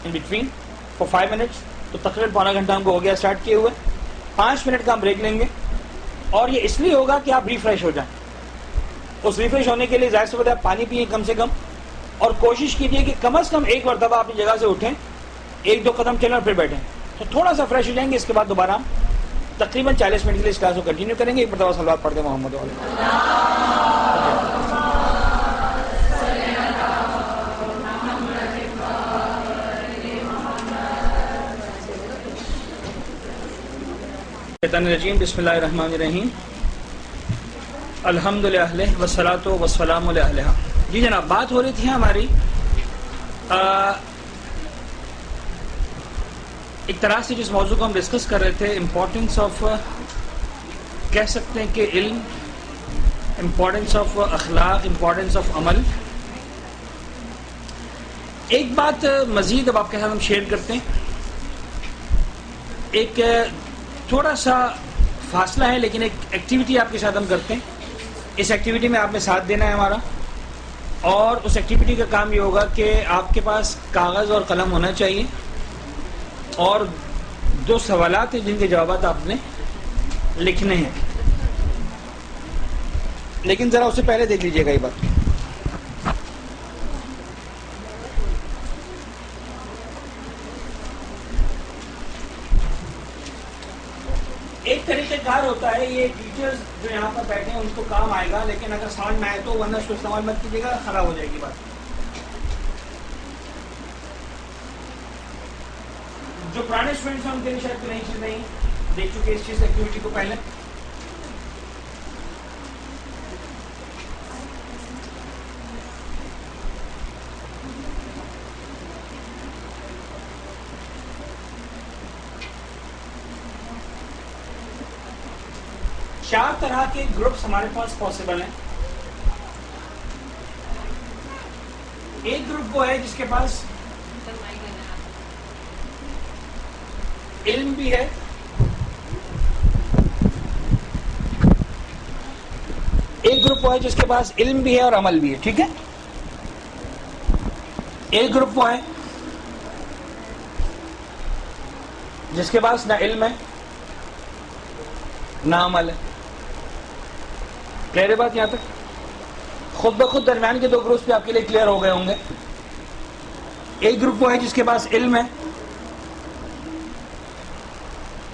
Speaker 1: in between for 5 minutes. تو تقریباً پونا گھنٹہ ہم کو ہو گیا اسٹارٹ کیے ہوئے. 5 منٹ کا ہم بریک لیں گے اور یہ اس لیے ہوگا کہ آپ ریفریش ہو جائیں. اس ریفریش ہونے کے لیے ظاہر سی بات ہے آپ پانی پیئیں کم سے کم، اور کوشش کیجیے کہ کم از کم ایک مرتبہ اپنی جگہ سے اٹھیں، 1-2 قدم چلیں اور پھر بیٹھیں تو تھوڑا سا فریش ہو جائیں گے. اس کے بعد دوبارہ ہم تقریباً 40 منٹ کے لیے اس کلاس کو کنٹینیو کریں گے. ایک مرتبہ صلوات پڑھ دیں محمد علیہ. شیطان الرجیم، بسم اللہ الرحمن الرحیم. الحمد للہ والصلاۃ والسلام علیہ. جی جناب، بات ہو رہی تھی ہماری ایک طرح سے جس موضوع کو ہم ڈسکس کر رہے تھے، امپورٹنس آف، کہہ سکتے ہیں کہ علم، امپورٹنس آف اخلاق، امپورٹنس آف عمل. ایک بات مزید اب آپ کے ساتھ ہم شیئر کرتے ہیں. ایک تھوڑا سا فاصلہ ہے لیکن ایک ایکٹیویٹی آپ کے ساتھ ہم کرتے ہیں. اس ایکٹیویٹی میں آپ نے ساتھ دینا ہے ہمارا، اور اس ایکٹیویٹی کا کام یہ ہوگا کہ آپ کے پاس کاغذ اور قلم ہونا چاہیے، اور 2 سوالات ہیں جن کے جوابات آپ نے لکھنے ہیں. لیکن ذرا اس سے پہلے دیکھ لیجیے گا یہ بات. ایک طریقہ کار ہوتا ہے، یہ ٹیچرز جو یہاں پر بیٹھے ہیں ان کو کام آئے گا، لیکن اگر سمجھ میں آئے تو، ورنہ اس کو استعمال مت کیجیے گا، خراب ہو جائے گی بات. جو پرانے اسٹوڈنٹس ہیں ان کے لیے شاید نئی چیز نہیں دیکھ چکے اس چیز ایکٹیویٹی کو پہلے. چار طرح کے گروپس ہمارے پاس پاسبل ہیں. ایک گروپ وہ ہے جس کے پاس علم بھی ہے، ایک گروپ وہ ہے جس کے پاس علم بھی ہے اور عمل بھی ہے. ٹھیک ہے. ایک گروپ وہ ہے جس کے پاس نہ علم ہے نہ عمل ہے. کلیئر ہے بات یہاں تک؟ خود بخود درمیان کے 2 گروپس پہ آپ کے لیے کلیئر ہو گئے ہوں گے. ایک گروپ وہ ہے جس کے پاس علم ہے،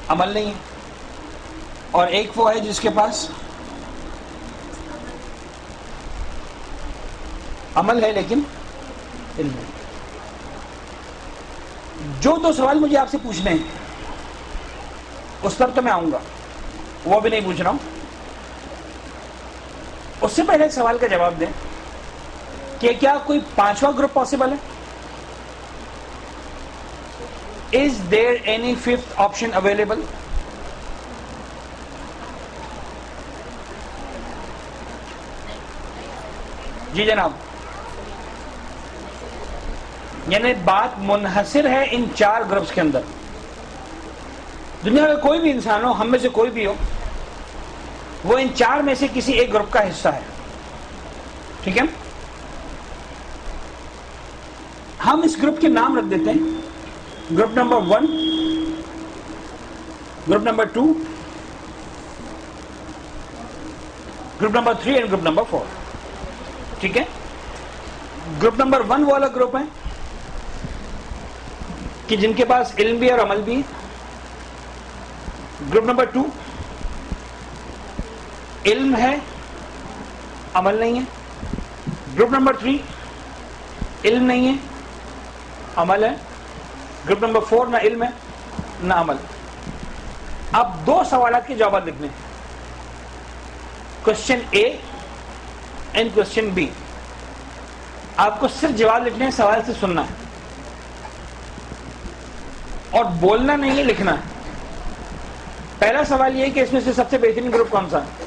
Speaker 1: عمل نہیں ہے، اور ایک وہ ہے جس کے پاس عمل ہے لیکن علم ہے. جو 2 سوال مجھے آپ سے پوچھنے ہیں اس پر تو میں آؤں گا، وہ بھی نہیں پوچھ رہا ہوں. اس سے پہلے ایک سوال کا جواب دیں کہ کیا کوئی 5واں گروپ پاسبل ہے؟ Is there any 5th option available? جی جناب، یعنی بات منحصر ہے ان 4 گروپس کے اندر. دنیا میں کوئی بھی انسان ہو، ہم میں سے کوئی بھی ہو، وہ ان 4 میں سے کسی ایک گروپ کا حصہ ہے. ٹھیک ہے. ہم اس گروپ کے نام رکھ دیتے ہیں: group number 1، group number 2، group number 3 and group number 4. ٹھیک ہے. گروپ نمبر 1 والا گروپ ہے کہ جن کے پاس علم بھی اور عمل بھی. گروپ نمبر 2 علم ہے، عمل نہیں ہے. گروپ نمبر 3 علم نہیں ہے، عمل ہے. گروپ نمبر 4 نہ علم ہے نہ عمل. اب 2 سوالات کے جوابات لکھنے ہیں: question A and question B. آپ کو صرف جواب لکھنے ہیں، سوال سے سننا ہے اور بولنا نہیں ہے، لکھنا ہے. پہلا سوال یہ ہے کہ اس میں سے سب سے بہترین گروپ کون سا ہے؟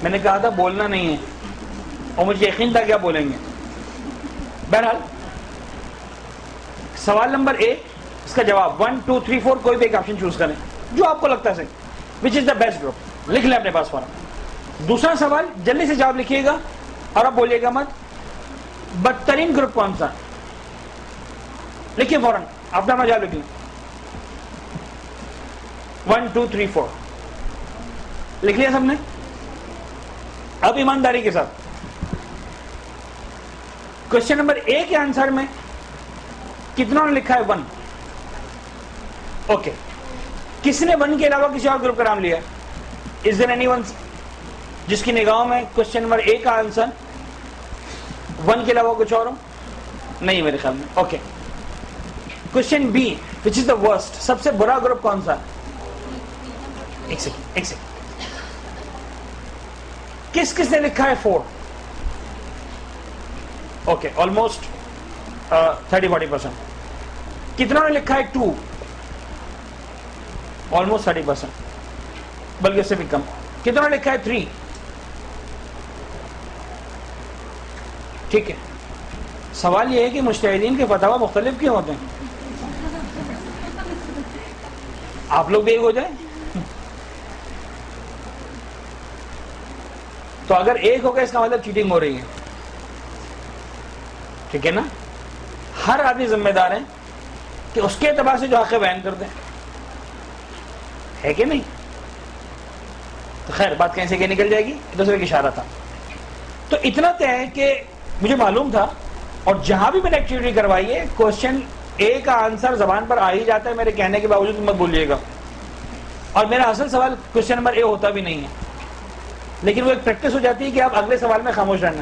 Speaker 1: میں نے کہا تھا بولنا نہیں ہے، اور مجھے یقین تھا کہ آپ بولیں گے. بہرحال سوال نمبر اے، اس کا جواب 1 2 3 4 کوئی بھی ایک آپشن چوز کریں جو آپ کو لگتا ہے صحیح. وچ از دا بیسٹ گروپ؟ لکھ لیں اپنے پاس فوراً. دوسرا سوال، جلدی سے جواب لکھیے گا اور اب بولیے گا مت. بدترین گروپ کون سا؟ لکھیے فوراً، اپنا جواب لکھ لیں. 1 2 3 4 لکھ لیا سب نے؟ اب ایمانداری کے ساتھ کوشچن نمبر اے کے آنسر میں کتنا نے لکھا ہے؟ 1. اوکے. کس نے 1 کے علاوہ کسی اور گروپ کا نام لیا؟ از دیر اینی ون جس کی نگاہوں میں کوشچن نمبر اے کا آنسر 1 کے علاوہ کچھ اور ہو؟ نہیں میرے خیال میں. Okay. Question B, which is the worst, سب سے برا گروپ کون سا؟ ایک سیکنڈ کس کس نے لکھا ہے 4؟ Okay almost 30-40%. کتنا نے لکھا ہے 2؟ آلموسٹ 30%، بلکہ اس سے بھی کم. کتنا نے لکھا ہے 3؟ ٹھیک ہے. سوال یہ ہے کہ مجتہدین کے فتاوی مختلف کیوں ہوتے ہیں؟ آپ لوگ بھی ایک ہو جائیں. تو اگر ایک ہوگا اس کا مطلب چیٹنگ ہو رہی ہے. ٹھیک ہے نا؟ ہر آدمی ذمہ دار ہے کہ اس کے اعتبار سے جو حق بیان کر دیں، ہے کہ نہیں؟ تو خیر بات کہیں سے کہ نکل جائے گی، دوسرے کا اشارہ تھا. تو اتنا طے ہے کہ مجھے معلوم تھا، اور جہاں بھی میں نے ایکٹیویٹی کروائی ہے کوشچن اے کا آنسر زبان پر آ ہی جاتا ہے میرے کہنے کے باوجود، مت بولیے گا. اور میرا اصل سوال کوشچن نمبر اے ہوتا بھی نہیں ہے، لیکن وہ ایک پریکٹس ہو جاتی ہے کہ آپ اگلے سوال میں خاموش رہنا.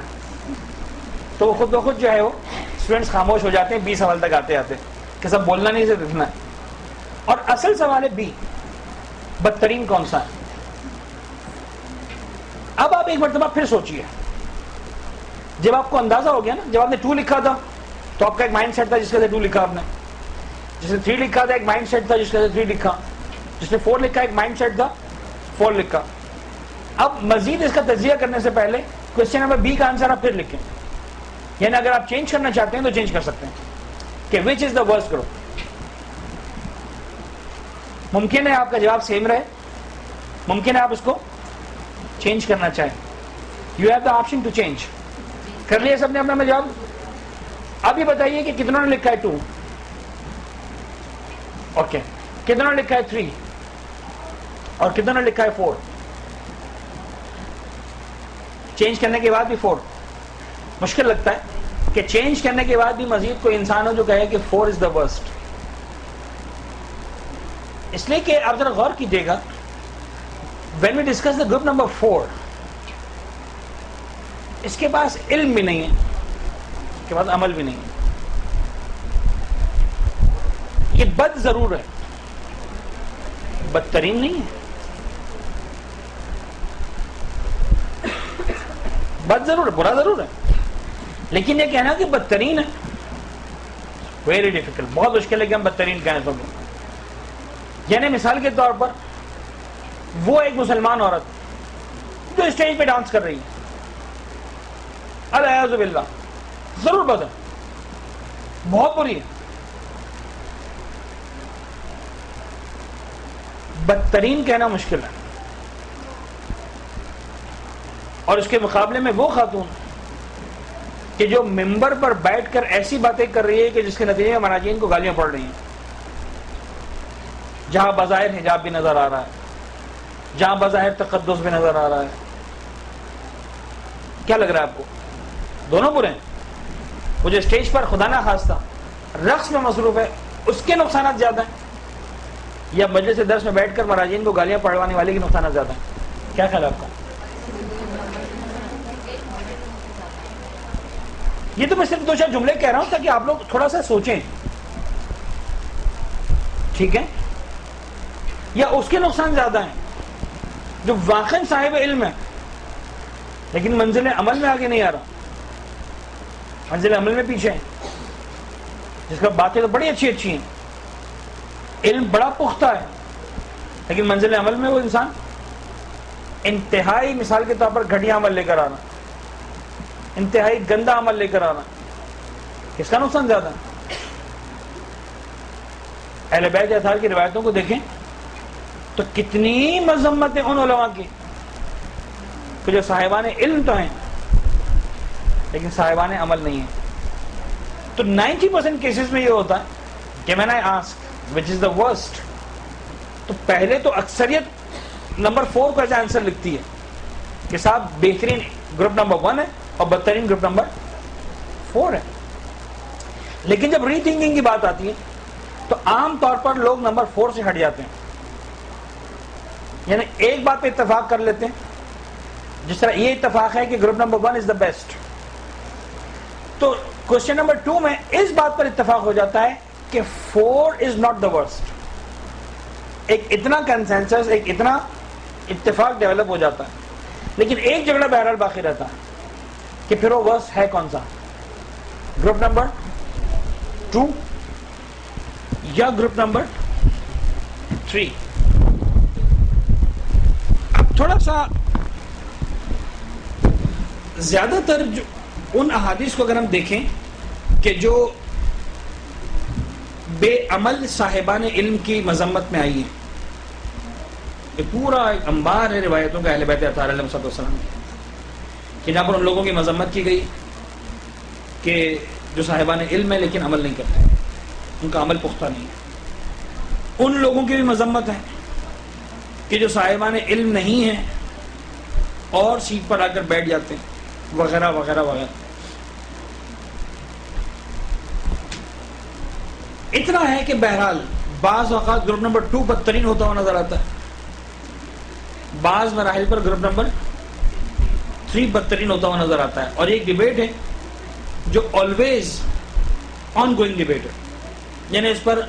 Speaker 1: تو وہ خود بخود جو ہے وہ اسٹوڈنٹس خاموش ہو جاتے ہیں 20 سوال تک آتے آتے کہ سب بولنا نہیں، صرف لکھنا ہے. اور اصل سوال ہے بی، بدترین کون سا ہے. اب آپ ایک مرتبہ پھر سوچئے، جب آپ کو اندازہ ہو گیا نا، جب آپ نے 2 لکھا تھا تو آپ کا ایک مائنڈ سیٹ تھا جس کے سے 2 لکھا آپ نے. جس نے 3 لکھا تھا ایک مائنڈ سیٹ تھا جس کے سے 3 لکھا. جس نے 4 لکھا ایک مائنڈ سیٹ تھا 4 لکھا. اب مزید اس کا تجزیہ کرنے سے پہلے کوشچن نمبر بی کا آنسر آپ پھر لکھیں. یعنی اگر آپ چینج کرنا چاہتے ہیں تو چینج کر سکتے ہیں کہ which is the worst group. ممکن ہے آپ کا جواب سیم رہے، ممکن ہے آپ اس کو چینج کرنا چاہیں. You have the option to change. کر لیا سب نے اپنا جواب؟ اب یہ بتائیے کہ کتنوں نے لکھا ہے 2؟ اوکے. کتنوں نے لکھا ہے 3؟ اور کتنوں نے لکھا ہے 4؟ چینج کرنے کے بعد بھی 4؟ مشکل لگتا ہے کہ چینج کرنے کے بعد بھی مزید کوئی انسان ہو جو کہے کہ 4 از دا ورسٹ. اس لیے کہ آپ ذرا غور کیجیے گا، when we discuss the group number 4، اس کے پاس علم بھی نہیں ہے، اس کے پاس عمل بھی نہیں ہے. یہ بد ضرور ہے، بدترین نہیں ہے. بد ضرور ہے، برا ضرور ہے، لیکن یہ کہنا کہ بدترین ہے ویری ڈیفیکلٹ، بہت مشکل ہے کہ ہم بدترین کہیں تو. یعنی مثال کے طور پر وہ ایک مسلمان عورت جو اسٹیج پہ ڈانس کر رہی ہے، الیاذ باللہ، ضرور بد ہے، بہت بری ہے. بدترین کہنا مشکل ہے. اور اس کے مقابلے میں وہ خاتون کہ جو ممبر پر بیٹھ کر ایسی باتیں کر رہی ہے کہ جس کے نتیجے میں مراجعین کو گالیاں پڑ رہی ہیں، جہاں بظاہر حجاب بھی نظر آ رہا ہے، جہاں بظاہر تقدس بھی نظر آ رہا ہے. کیا لگ رہا ہے آپ کو؟ دونوں برے ہیں. وہ جو اسٹیج پر خدا نہ خواستہ رقص میں مصروف ہے اس کے نقصانات زیادہ ہیں، یا مجلس درس میں بیٹھ کر مراجعین کو گالیاں پڑھوانے والے کے نقصانات زیادہ ہیں؟ کیا خیال ہے آپ کا؟ یہ تو میں صرف 2-4 جملے کہہ رہا ہوں تاکہ آپ لوگ تھوڑا سا سوچیں. ٹھیک ہے؟ یا اس کے نقصان زیادہ ہیں جو واقعی صاحب علم ہے لیکن منزل عمل میں آگے نہیں آ رہا، منزل عمل میں پیچھے ہے، جس کا باتیں تو بڑی اچھی اچھی ہیں، علم بڑا پختہ ہے، لیکن منزل عمل میں وہ انسان انتہائی، مثال کے طور پر گھٹیا عمل لے کر آنا، انتہائی گندا عمل لے کر آنا. کس کا نقصان زیادہ ہے؟ اہل بیت اطہار کی روایتوں کو دیکھیں تو کتنی مذمتیں ان علماء کی کہ جو صاحبان علم تو ہیں لیکن صاحبان عمل نہیں ہیں. تو 90% کیسز میں یہ ہوتا ہے کہ میں نے ask which is the worst، تو پہلے تو اکثریت نمبر 4 کو ایسا آنسر لکھتی ہے کہ صاحب بہترین گروپ نمبر 1 ہے اور بدترین گروپ نمبر 4 ہے. لیکن جب ری تھنکنگ کی بات آتی ہے تو عام طور پر لوگ نمبر 4 سے ہٹ جاتے ہیں، یعنی ایک بات پہ اتفاق کر لیتے ہیں. جس طرح یہ اتفاق ہے کہ group number 1 is the best, تو کوشچن نمبر 2 میں اس بات پر اتفاق ہو جاتا ہے کہ 4 از ناٹ دا ورسٹ. ایک اتنا کنسنسس، ایک اتنا اتفاق ڈیولپ ہو جاتا ہے. لیکن ایک جھگڑا بہرحال باقی رہتا ہے کہ پھر وہ ورس ہے کون سا, گروپ نمبر 2 یا گروپ نمبر 3. اب تھوڑا سا زیادہ تر ان احادیث کو اگر ہم دیکھیں کہ جو بے عمل صاحبان علم کی مذمت میں آئی ہے, یہ پورا ایک انبار ہے روایتوں کا اہل بیت اطہار علیہ السلام کی, کہ جہاں پر ان لوگوں کی مذمت کی گئی کہ جو صاحبان علم ہے لیکن عمل نہیں کرتے, ان کا عمل پختہ نہیں ہے. ان لوگوں کی بھی مذمت ہے کہ جو صاحبان علم نہیں ہیں اور سیٹ پر آ کر بیٹھ جاتے ہیں وغیرہ وغیرہ وغیرہ. اتنا ہے کہ بہرحال بعض اوقات گروپ نمبر 2 بدترین ہوتا ہوا نظر آتا ہے, بعض مراحل پر گروپ نمبر 3 بدترین ہوتا ہوا نظر آتا ہے. اور ایک ڈیبیٹ ہے جو آلویز آن گوئنگ ڈیبیٹ ہے, یعنی اس پر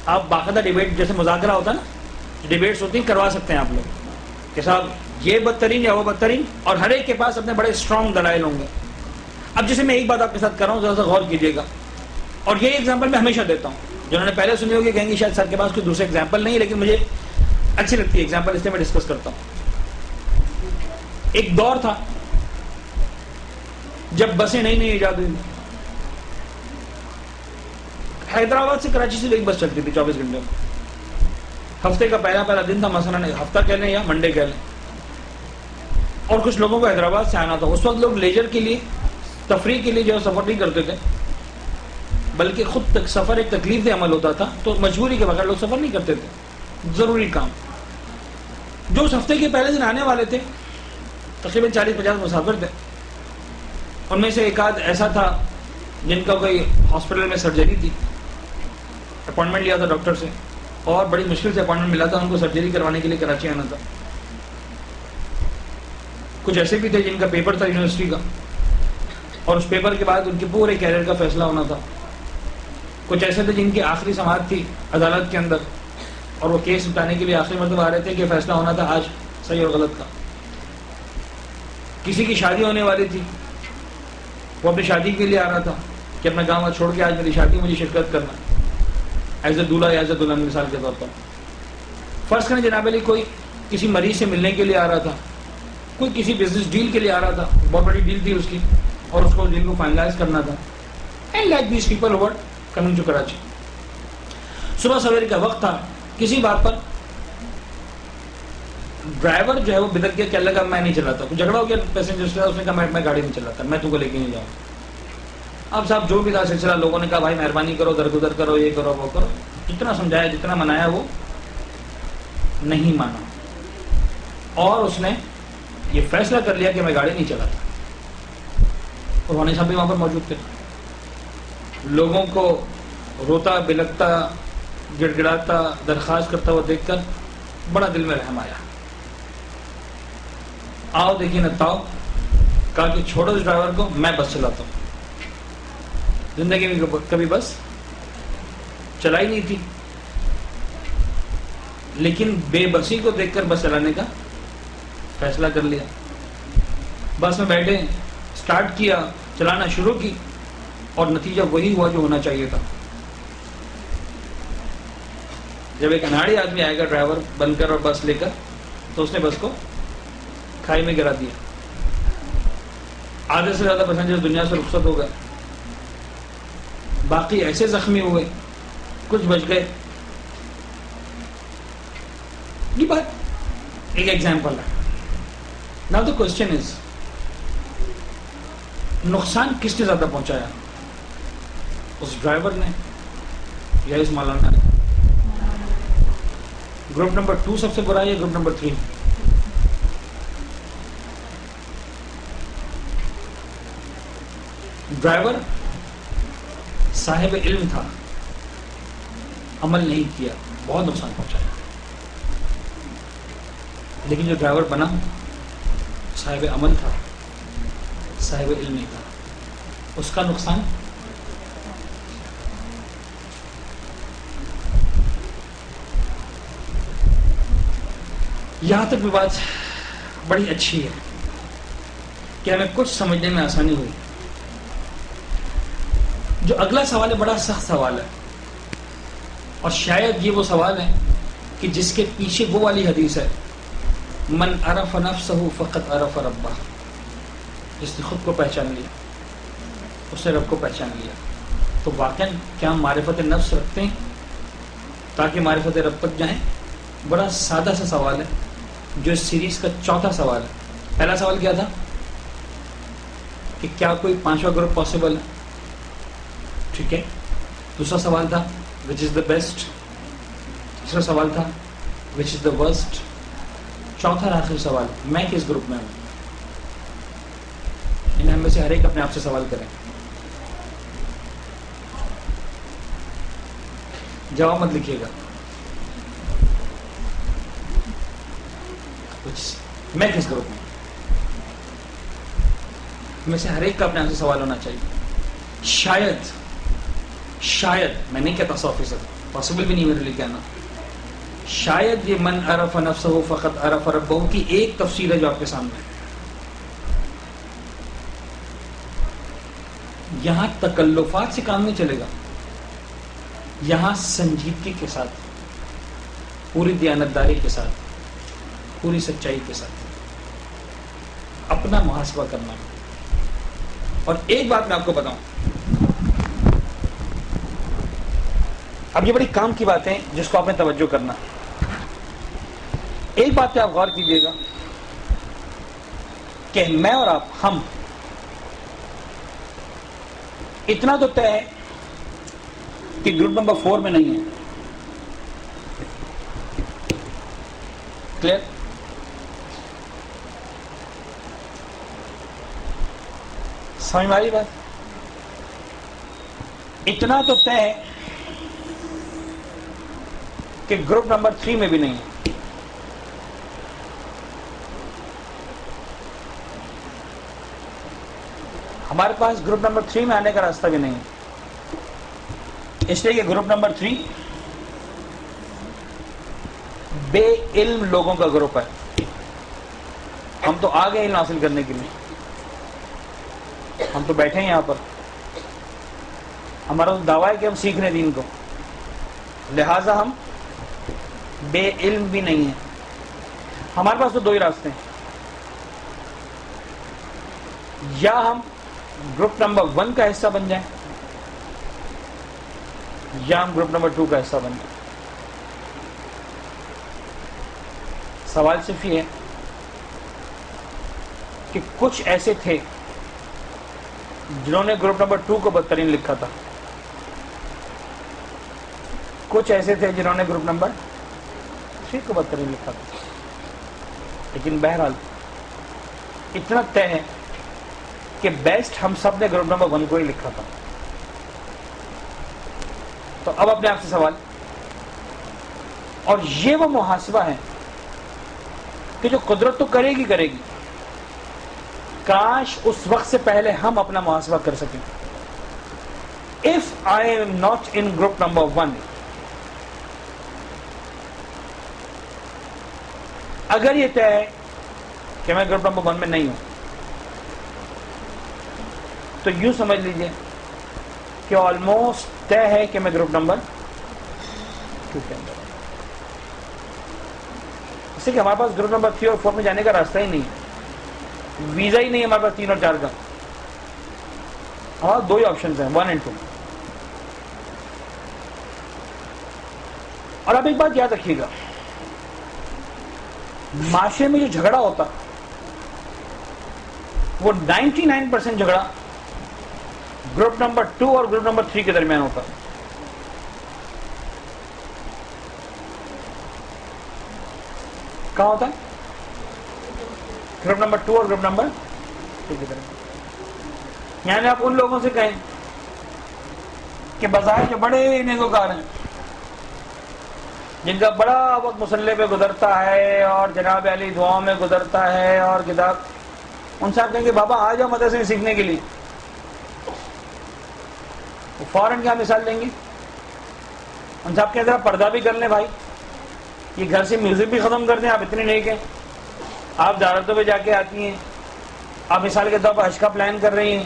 Speaker 1: آپ باقاعدہ ڈیبیٹ جیسے مذاکرہ ہوتا ہے نا, ڈیبیٹس ہوتی ہیں, کروا سکتے ہیں آپ لوگ کہ صاحب یہ بدترین یا وہ بدترین, اور ہر ایک کے پاس اپنے بڑے اسٹرانگ دلائل ہوں گے. اب جیسے میں ایک بات آپ کے ساتھ کر رہا ہوں, ذرا سا غور کیجیے گا, اور یہ ایگزامپل میں ہمیشہ دیتا ہوں. جنہوں نے پہلے سنی ہوگی کہیں گے شاید سر کے پاس کوئی دوسرے ایگزامپل نہیں ہے, لیکن مجھے اچھی لگتی ہے ایگزامپل, اس لیے میں ڈسکس کرتا ہوں. ایک دور تھا جب بسیں نئی ایجاد ہوئی. حیدرآباد سے کراچی سے ایک بس چلتی تھی 24 گھنٹے میں. ہفتے کا پہلا دن تھا, مثلا ہفتہ کہہ لیں یا منڈے کہہ لیں, اور کچھ لوگوں کو حیدرآباد سے آنا تھا. اس وقت لوگ لیجر کے لیے, تفریح کے لیے جو سفر نہیں کرتے تھے, بلکہ خود سفر ایک تکلیف دہ عمل ہوتا تھا, تو مجبوری کے بغیر لوگ سفر نہیں کرتے تھے, ضروری کام. جو اس ہفتے کے پہلے دن آنے والے تھے تقریباً 40-50 مسافر تھے. ان میں سے ایک آدھ ایسا تھا جن کا کوئی ہاسپٹل میں سرجری تھی, اپوائنٹمنٹ لیا تھا ڈاکٹر سے, اور بڑی مشکل سے اپوائنٹمنٹ ملا تھا, ان کو سرجری کروانے کے لیے کراچی آنا تھا. کچھ ایسے بھی تھے جن کا پیپر تھا یونیورسٹی کا, اور اس پیپر کے بعد ان کے پورے کیریئر کا فیصلہ ہونا تھا. کچھ ایسے تھے جن کی آخری سماعت تھی عدالت کے اندر, اور وہ کیس اٹھانے کے لیے آخری مرتبہ آ رہے تھے کہ فیصلہ ہونا تھا آج صحیح اور غلط کا. کسی کی شادی ہونے والی تھی, وہ اپنی شادی کے لیے آ رہا تھا کہ اپنا گاؤں چھوڑ کے آج میری شادی مجھے شرکت کرنا, ایز اے دولہا یا ایز اے دلہن مثال کے طور پر. فرض کریں جناب علی کوئی کسی مریض سے ملنے کے لیے آ رہا تھا, کوئی کسی بزنس ڈیل کے لیے آ رہا تھا, بہت بڑی ڈیل تھی اس کی, اور اس کو ڈیل کو فائنلائز کرنا تھا. And like these people who coming to Karachi. صبح سویرے کا وقت تھا, کسی بات پر ڈرائیور جو ہے وہ بدل کے کہنے لگا میں نہیں چلاتا. کچھ جھگڑا ہو گیا پیسنجر سے, اس نے کہا میں گاڑی نہیں چلاتا, میں تم کو لے کے نہیں جاؤں. اب صاحب جو بھی تھا سلسلہ, لوگوں نے کہا بھائی مہربانی کرو, درگزر کرو, یہ کرو وہ کرو. جتنا سمجھایا جتنا منایا وہ نہیں مانا, اور اس نے یہ فیصلہ کر لیا کہ میں گاڑی نہیں چلاتا. اور روحانی صاحب بھی وہاں پر موجود تھے. لوگوں کو روتا بلکتا گڑ گڑاتا درخواست کرتا ہوا دیکھ کر بڑا دل میں رحم آیا. آؤ دیکھیے نتاؤ, کہا کہ چھوڑو اس ڈرائیور کو, میں بس چلاتا ہوں. زندگی میں کبھی بس چلائی نہیں تھی, لیکن بے بسی کو دیکھ کر بس چلانے کا فیصلہ کر لیا. بس میں بیٹھے, سٹارٹ کیا, چلانا شروع کی, اور نتیجہ وہی ہوا جو ہونا چاہیے تھا. جب ایک اناڑی آدمی آئے گا ڈرائیور بن کر اور بس لے کر, تو اس نے بس کو کھائی میں گرا دیا. آدھے سے زیادہ پیسنجر دنیا سے رخصت ہو گئے, باقی ایسے زخمی ہوئے, کچھ بچ گئے. یہ بات ایک ایگزامپل ہے. ناؤ دی کوسچن از, نقصان کس نے زیادہ پہنچایا, اس ڈرائیور نے یا اس مولانا نے؟ گروپ نمبر 2 سب سے برا ہے یا گروپ نمبر 3؟ ڈرائیور صاحب علم تھا, عمل نہیں کیا, بہت نقصان پہنچایا. لیکن جو ڈرائیور بنا صاحب عمل تھا, صاحب علم نہیں تھا, اس کا نقصان یہاں تک بھی بات بڑی اچھی ہے کہ ہمیں کچھ سمجھنے میں آسانی ہوئی. جو اگلا سوال ہے بڑا سخت سوال ہے، اور شاید یہ وہ سوال ہے کہ جس کے پیچھے وہ والی حدیث ہے، من عرف نفسہ فقط عرف ربہ، جس نے خود کو پہچان لیا اس نے رب کو پہچان لیا. تو واقعا کیا ہم معرفت نفس رکھتے ہیں تاکہ معرفت رب تک جائیں؟ بڑا سادہ سا سوال ہے جو اس سیریز کا چوتھا سوال ہے. پہلا سوال کیا تھا کہ کیا کوئی پانچواں گروپ پاسبل ہے؟ ٹھیک ہے. دوسرا سوال تھا وچ از دا بیسٹ. تیسرا سوال تھا وچ از دا ورسٹ. چوتھا اور آخری سوال میں کس گروپ میں ہوں؟ انہیں ہم میں سے ہر ایک اپنے آپ سے سوال کریں. جواب مت لکھیے گا. میں کس گروپ میں؟ میں سے ہر ایک کا اپنے آپ سے سوال ہونا چاہیے. شاید میں نہیں کہتا 100%، پاسبل بھی نہیں میرے لیے کہنا. شاید یہ من عرف نفسہ فقط عرف ربہ کی ایک تفصیل ہے جو آپ کے سامنے ہے. یہاں تکلفات سے کام نہیں چلے گا. یہاں سنجیدگی کے ساتھ، پوری دیانتداری کے ساتھ، پوری سچائی کے ساتھ اپنا محاسبہ کرنا. اور ایک بات میں آپ کو بتاؤں، اب یہ بڑی کام کی بات ہے جس کو آپ نے توجہ کرنا. ایک بات پہ آپ غور کیجیے گا کہ میں اور آپ، ہم اتنا تو طے ہے کہ گروپ نمبر 4 میں نہیں ہے. کلیئر؟ سمجھ میں آ رہی بات؟ اتنا تو طے ہے کہ گروپ نمبر 3 میں بھی نہیں ہے. ہمارے پاس گروپ نمبر 3 میں آنے کا راستہ بھی نہیں ہے، اس لیے کہ گروپ نمبر 3 بے علم لوگوں کا گروپ ہے. ہم تو آ گئے علم حاصل کرنے کے لیے، ہم تو بیٹھے ہیں یہاں پر. ہمارا تو دعویٰ ہے کہ ہم سیکھ رہے ہیں دین کو، لہٰذا ہم بے علم بھی نہیں ہیں. ہمارے پاس تو دو ہی راستے ہیں، یا ہم گروپ نمبر 1 کا حصہ بن جائیں یا ہم گروپ نمبر 2 کا حصہ بن جائیں. سوال صرف یہ ہے کہ کچھ ایسے تھے جنہوں نے گروپ نمبر 2 کو بدترین لکھا تھا، کچھ ایسے تھے جنہوں نے گروپ نمبر 3 کو بدترین لکھا تھا. لیکن بہرحال اتنا طے ہے کہ بیسٹ ہم سب نے گروپ نمبر 1 کو ہی لکھا تھا. تو اب اپنے آپ سے سوال، اور یہ وہ محاسبہ ہے کہ جو قدرت تو کرے گی، کاش اس وقت سے پہلے ہم اپنا محاسبہ کر سکیں. If I am not in group number 1، اگر یہ طے ہے کہ میں گروپ نمبر 1 میں نہیں ہوں، تو یوں سمجھ لیجئے کہ آلموسٹ طے ہے کہ میں گروپ نمبر 2 کے اندر ہوں. اس سے کہ ہمارے پاس گروپ نمبر 3 اور 4 میں جانے کا راستہ ہی نہیں ہے، ویزا ہی نہیں ہے ہمارے پاس 3 اور 4 کا. ہمارے 2 ہی آپشنز ہیں، 1 and 2. اور اب ایک بات یاد رکھیے گا، معاشرے میں جو جھگڑا ہوتا وہ 99% جھگڑا گروپ نمبر 2 اور گروپ نمبر 3 کے درمیان ہوتا. کہاں ہوتا ہے؟ گروپ نمبر 2 اور گروپ نمبر 3 کے درمیان. یعنی آپ ان لوگوں سے کہیں کہ بظاہر جو بڑے نیکوکار ہیں، جن کا بڑا وقت مصلی پہ گزرتا ہے اور جناب علی دعاؤں میں گزرتا ہے اور کتاب، ان سے آپ کہیں کہ بابا آ جاؤ مدرسے میں سیکھنے کے لیے، وہ فوراً کیا مثال دیں گے؟ ان سے آپ کہیں ذرا پردہ بھی کر لیں بھائی، یہ گھر سے میوزک بھی ختم کر دیں، آپ اتنے نیک ہیں، آپ زیارتوں پہ جا کے آتی ہیں، آپ مثال کے طور پر حج کا پلان کر رہی ہیں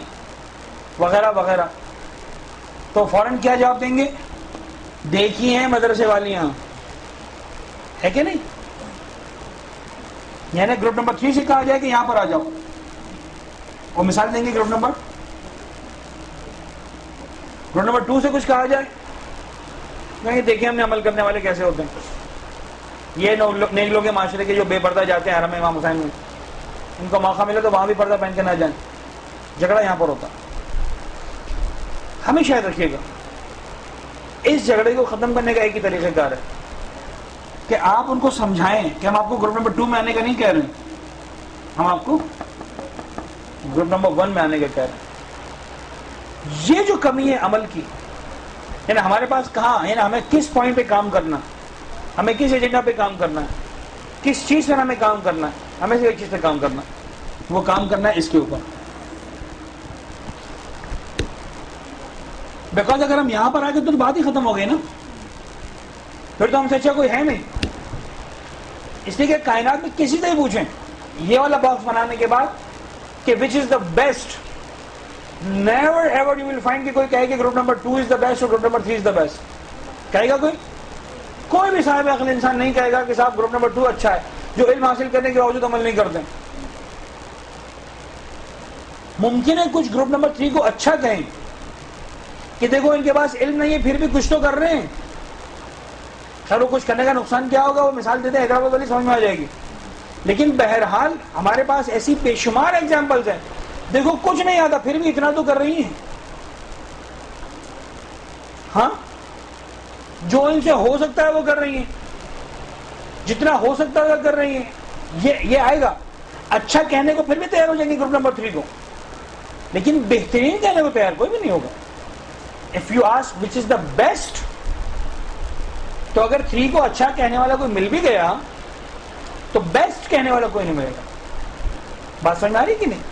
Speaker 1: وغیرہ وغیرہ، تو فوراً کیا جواب دیں گے؟ دیکھی ہیں مدرسے والیاں، ہے کہ نہیں؟ یعنی گروپ نمبر 3 سے کہا جائے کہ یہاں پر آ جاؤ، وہ مثال دیں گے گروپ نمبر 2 سے کچھ کہا جائے نہیں، دیکھیں ہم نے عمل کرنے والے کیسے ہوتے ہیں، یہ نیک لوگ معاشرے کے جو بے پردہ جاتے ہیں حرم امام حسین میں، ان کو موقع ملے تو وہاں بھی پردہ پہن کے نہ جائیں، جھگڑا یہاں پر ہوتا۔ ہمیشہ یاد رکھیے گا اس جھگڑے کو ختم کرنے کا ایک ہی طریقہ کار ہے کہ آپ ان کو سمجھائیں کہ ہم آپ کو گروپ نمبر 2 میں آنے کا نہیں کہہ رہے ہیں، ہم آپ کو گروپ نمبر 1 میں آنے کا کہہ رہے ہیں۔ یہ جو کمی ہے عمل کی، یعنی ہمارے پاس کہاں، یعنی ہمیں کس پوائنٹ پہ کام کرنا، ہمیں کس ایجنڈا پہ کام کرنا ہے، کس چیز پر ہمیں کام کرنا ہے، ہمیں سے ایک چیز پہ کام کرنا ہے، وہ کام کرنا ہے اس کے اوپر۔ بیکاز اگر ہم یہاں پر آ گئے تو بات ہی ختم ہو گئی نا، پھر تو ہم سے اچھا کوئی ہے نہیں۔ اس لیے کہ کائنات میں کسی سے ہی پوچھیں یہ والا باکس بنانے کے بعد کہ which is the best, never ever you will find کہ کوئی کہے کہ group number 2 is the best اور group number 3 is the best. کہے گا کوئی بھی صاحب عقل انسان نہیں کہے گا کہ صاحب گروپ نمبر 2 اچھا ہے، جو علم حاصل کرنے کے باوجود عمل نہیں کرتے۔ ممکن ہے کچھ گروپ نمبر 3 کو اچھا کہیں کہ دیکھو ان کے پاس علم نہیں ہے پھر بھی کچھ تو کر رہے ہیں، خیر وہ کچھ کرنے کا نقصان کیا ہوگا وہ مثال دیتے ہیں، حیدرآباد والی سمجھ میں آ جائے گی، لیکن بہرحال ہمارے پاس ایسی بے شمار ایگزامپلز ہیں، دیکھو کچھ نہیں آتا پھر بھی اتنا تو کر رہی ہیں، ہاں جو ان سے ہو سکتا ہے وہ کر رہی ہیں، جتنا ہو سکتا ہے وہ کر رہی ہیں۔ یہ آئے گا اچھا کہنے کو پھر بھی تیار ہو جائیں گے گروپ نمبر 3 کو، لیکن بہترین کہنے کو تیار کوئی بھی نہیں ہوگا۔ If you ask which is the best، تو اگر 3 کو اچھا کہنے والا کوئی مل بھی گیا تو بیسٹ کہنے والا کوئی نہیں ملے گا۔ بات سمجھ آ رہی کہ نہیں؟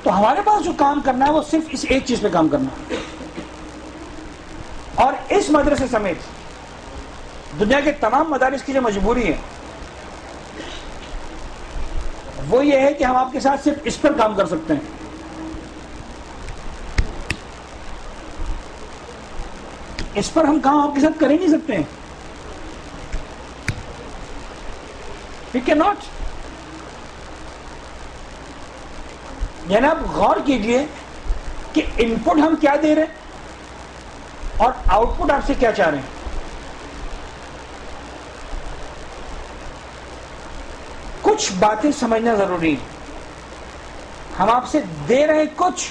Speaker 1: تو ہمارے پاس جو کام کرنا ہے وہ صرف اس ایک چیز پہ کام کرنا ہے، اور اس مدرسے سمیت دنیا کے تمام مدارس کی جو مجبوری ہے وہ یہ ہے کہ ہم آپ کے ساتھ صرف اس پر کام کر سکتے ہیں۔ اس پر ہم کام آپ کے ساتھ کر ہی نہیں سکتے ہیں، وی کین ناٹ۔ یعنی آپ غور کیجئے کہ ان پٹ ہم کیا دے رہے ہیں اور آؤٹ پٹ آپ سے کیا چاہ رہے ہیں۔ کچھ باتیں سمجھنا ضروری ہے، ہم آپ سے دے رہے ہیں کچھ،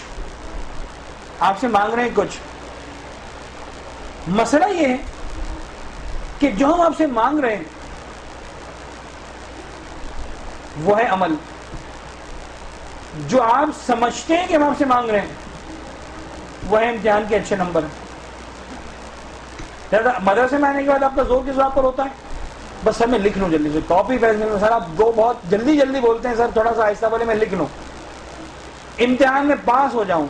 Speaker 1: آپ سے مانگ رہے ہیں کچھ۔ مسئلہ یہ ہے کہ جو ہم آپ سے مانگ رہے ہیں وہ ہے عمل، جو آپ سمجھتے ہیں کہ ہم آپ سے مانگ رہے ہیں وہ ہے امتحان کے اچھے نمبر۔ مدرسے میں آنے کے بعد آپ کا زور کس بات پر ہوتا ہے؟ بس سر میں لکھ لوں جلدی سے، کاپی پینسل میں، سر آپ دو بہت جلدی جلدی بولتے ہیں، سر تھوڑا سا آہستہ بولے، میں لکھ لوں، امتحان میں پاس ہو جاؤں،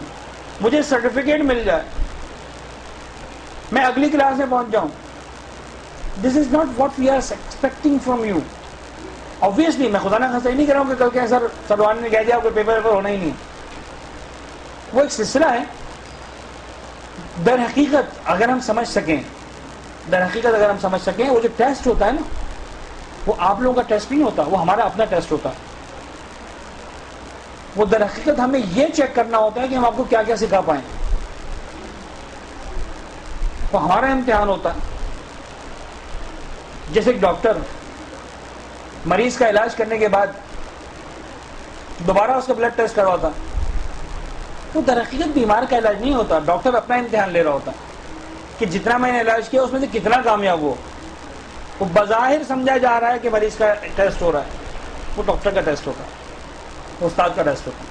Speaker 1: مجھے سرٹیفکیٹ مل جائے، میں اگلی کلاس میں پہنچ جاؤں۔ This is not what we are expecting from you. obviously میں خدا نہ خاصہ نہیں کر رہا ہوں کہ کل کے سر سروان نے کہہ دیا کوئی پیپر ہونا ہی نہیں، وہ ایک سلسلہ ہے۔ در حقیقت اگر ہم سمجھ سکیں، وہ جو ٹیسٹ ہوتا ہے نا وہ آپ لوگوں کا ٹیسٹ نہیں ہوتا، وہ ہمارا اپنا ٹیسٹ ہوتا ہے۔ وہ در حقیقت ہمیں یہ چیک کرنا ہوتا ہے کہ ہم آپ کو کیا کیا سکھا پائیں، وہ ہمارا امتحان ہوتا ہے۔ جیسے ایک ڈاکٹر مریض کا علاج کرنے کے بعد دوبارہ اس کا بلڈ ٹیسٹ کرواتا، تو در حقیقت بیمار کا علاج نہیں ہوتا، ڈاکٹر اپنا امتحان لے رہا ہوتا کہ جتنا میں نے علاج کیا اس میں سے کتنا کامیاب ہو۔ وہ بظاہر سمجھا جا رہا ہے کہ مریض کا ٹیسٹ ہو رہا ہے، وہ ڈاکٹر کا ٹیسٹ ہوتا ہے، استاد کا ٹیسٹ ہوتا ہے۔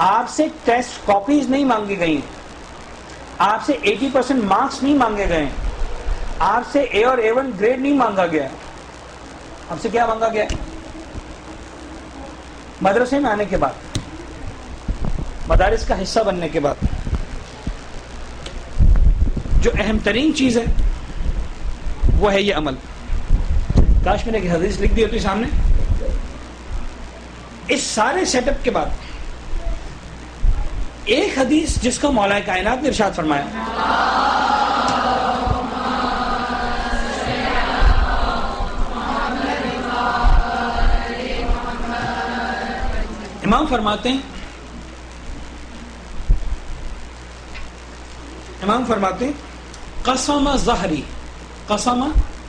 Speaker 1: آپ سے ٹیسٹ کاپیز نہیں مانگی گئی ہیں، آپ سے 80% مارکس نہیں مانگے گئے ہیں، آپ سے A اور A1 گریڈ نہیں مانگا گیا، آپ سے کیا مانگا گیا؟ مدرسے میں آنے کے بعد، مدارس کا حصہ بننے کے بعد جو اہم ترین چیز ہے وہ ہے یہ عمل۔ کاش میں نے ایک حدیث لکھ دی ہوتی سامنے. اس سارے سیٹ اپ کے بعد ایک حدیث جس کا مولا کائنات نے ارشاد فرمایا، امام فرماتے ہیں قسم ظہری، قسم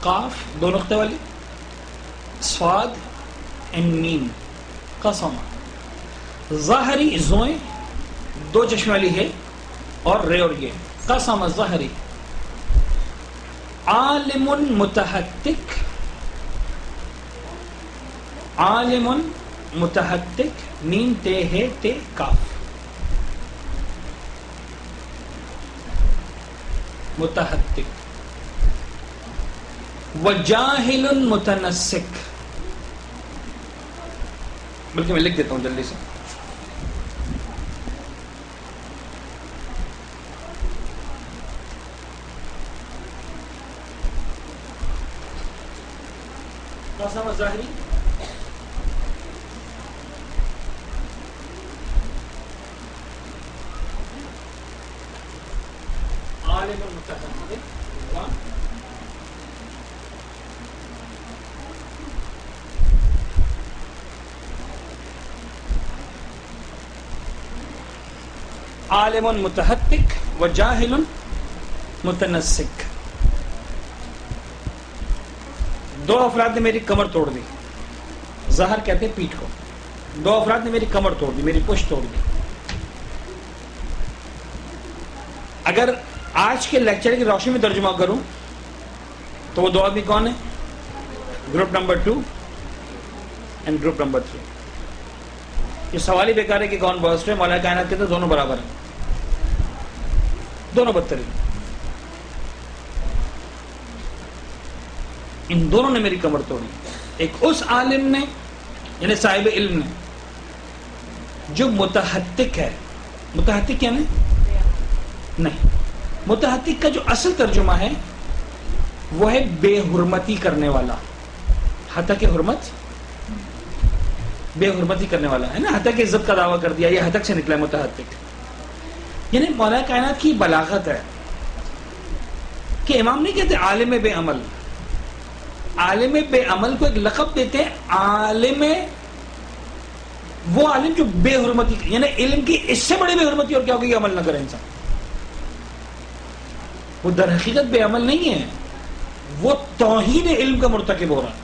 Speaker 1: قاف دو نقطے والی، صاد میم، قسم ظہری زوئیں دو چشمے والی ہے اور رے اور یہ، قسم ظہری عالم متحقق، عالم متحقق نین تے ہے تے کاف، متحقق وجاہل متنسک، بلکہ میں لکھ دیتا ہوں جلدی سے، قسم ظاہری عالم متحقق عالم متحقق و جاہل متنسک. دو افراد نے میری کمر توڑ دی، ظہر کہتے ہیں پیٹھ کو، دو افراد نے میری کمر توڑ دی، میری پشت توڑ دی. اگر آج کے لیکچر کی روشنی میں ترجمہ کروں تو وہ دو آدمی کون ہیں؟ Group number 2 and group number 3. یہ سوال ہی بیکار ہے کہ کون ورسٹ ہے. مولا کائنات کہتے ہیں دونوں برابر ہیں، دونوں بدترین. ان دونوں نے میری کمر توڑی. ایک اس عالم نے یعنی صاحب علم نے جو متحقق ہے. متحقق کیا نہیں، متحقق کا جو اصل ترجمہ ہے وہ ہے بے حرمتی کرنے والا. ہتک حرمت، بے حرمتی کرنے والا ہے نا. ہتک عزت کا دعویٰ کر دیا، یہ ہتک سے نکلا ہے متحقق. یعنی مولا کائنات کی بلاغت ہے کہ امام نہیں کہتے عالم بے عمل. عالم بے عمل کو ایک لقب دیتے ہیں، عالم وہ عالم جو بے حرمتی، یعنی علم کی اس سے بڑی بے حرمتی اور کیا ہوگی کہ عمل نہ کرے انسان. وہ در حقیقت بے عمل نہیں ہے، وہ توہین علم کا مرتکب ہو رہا ہے.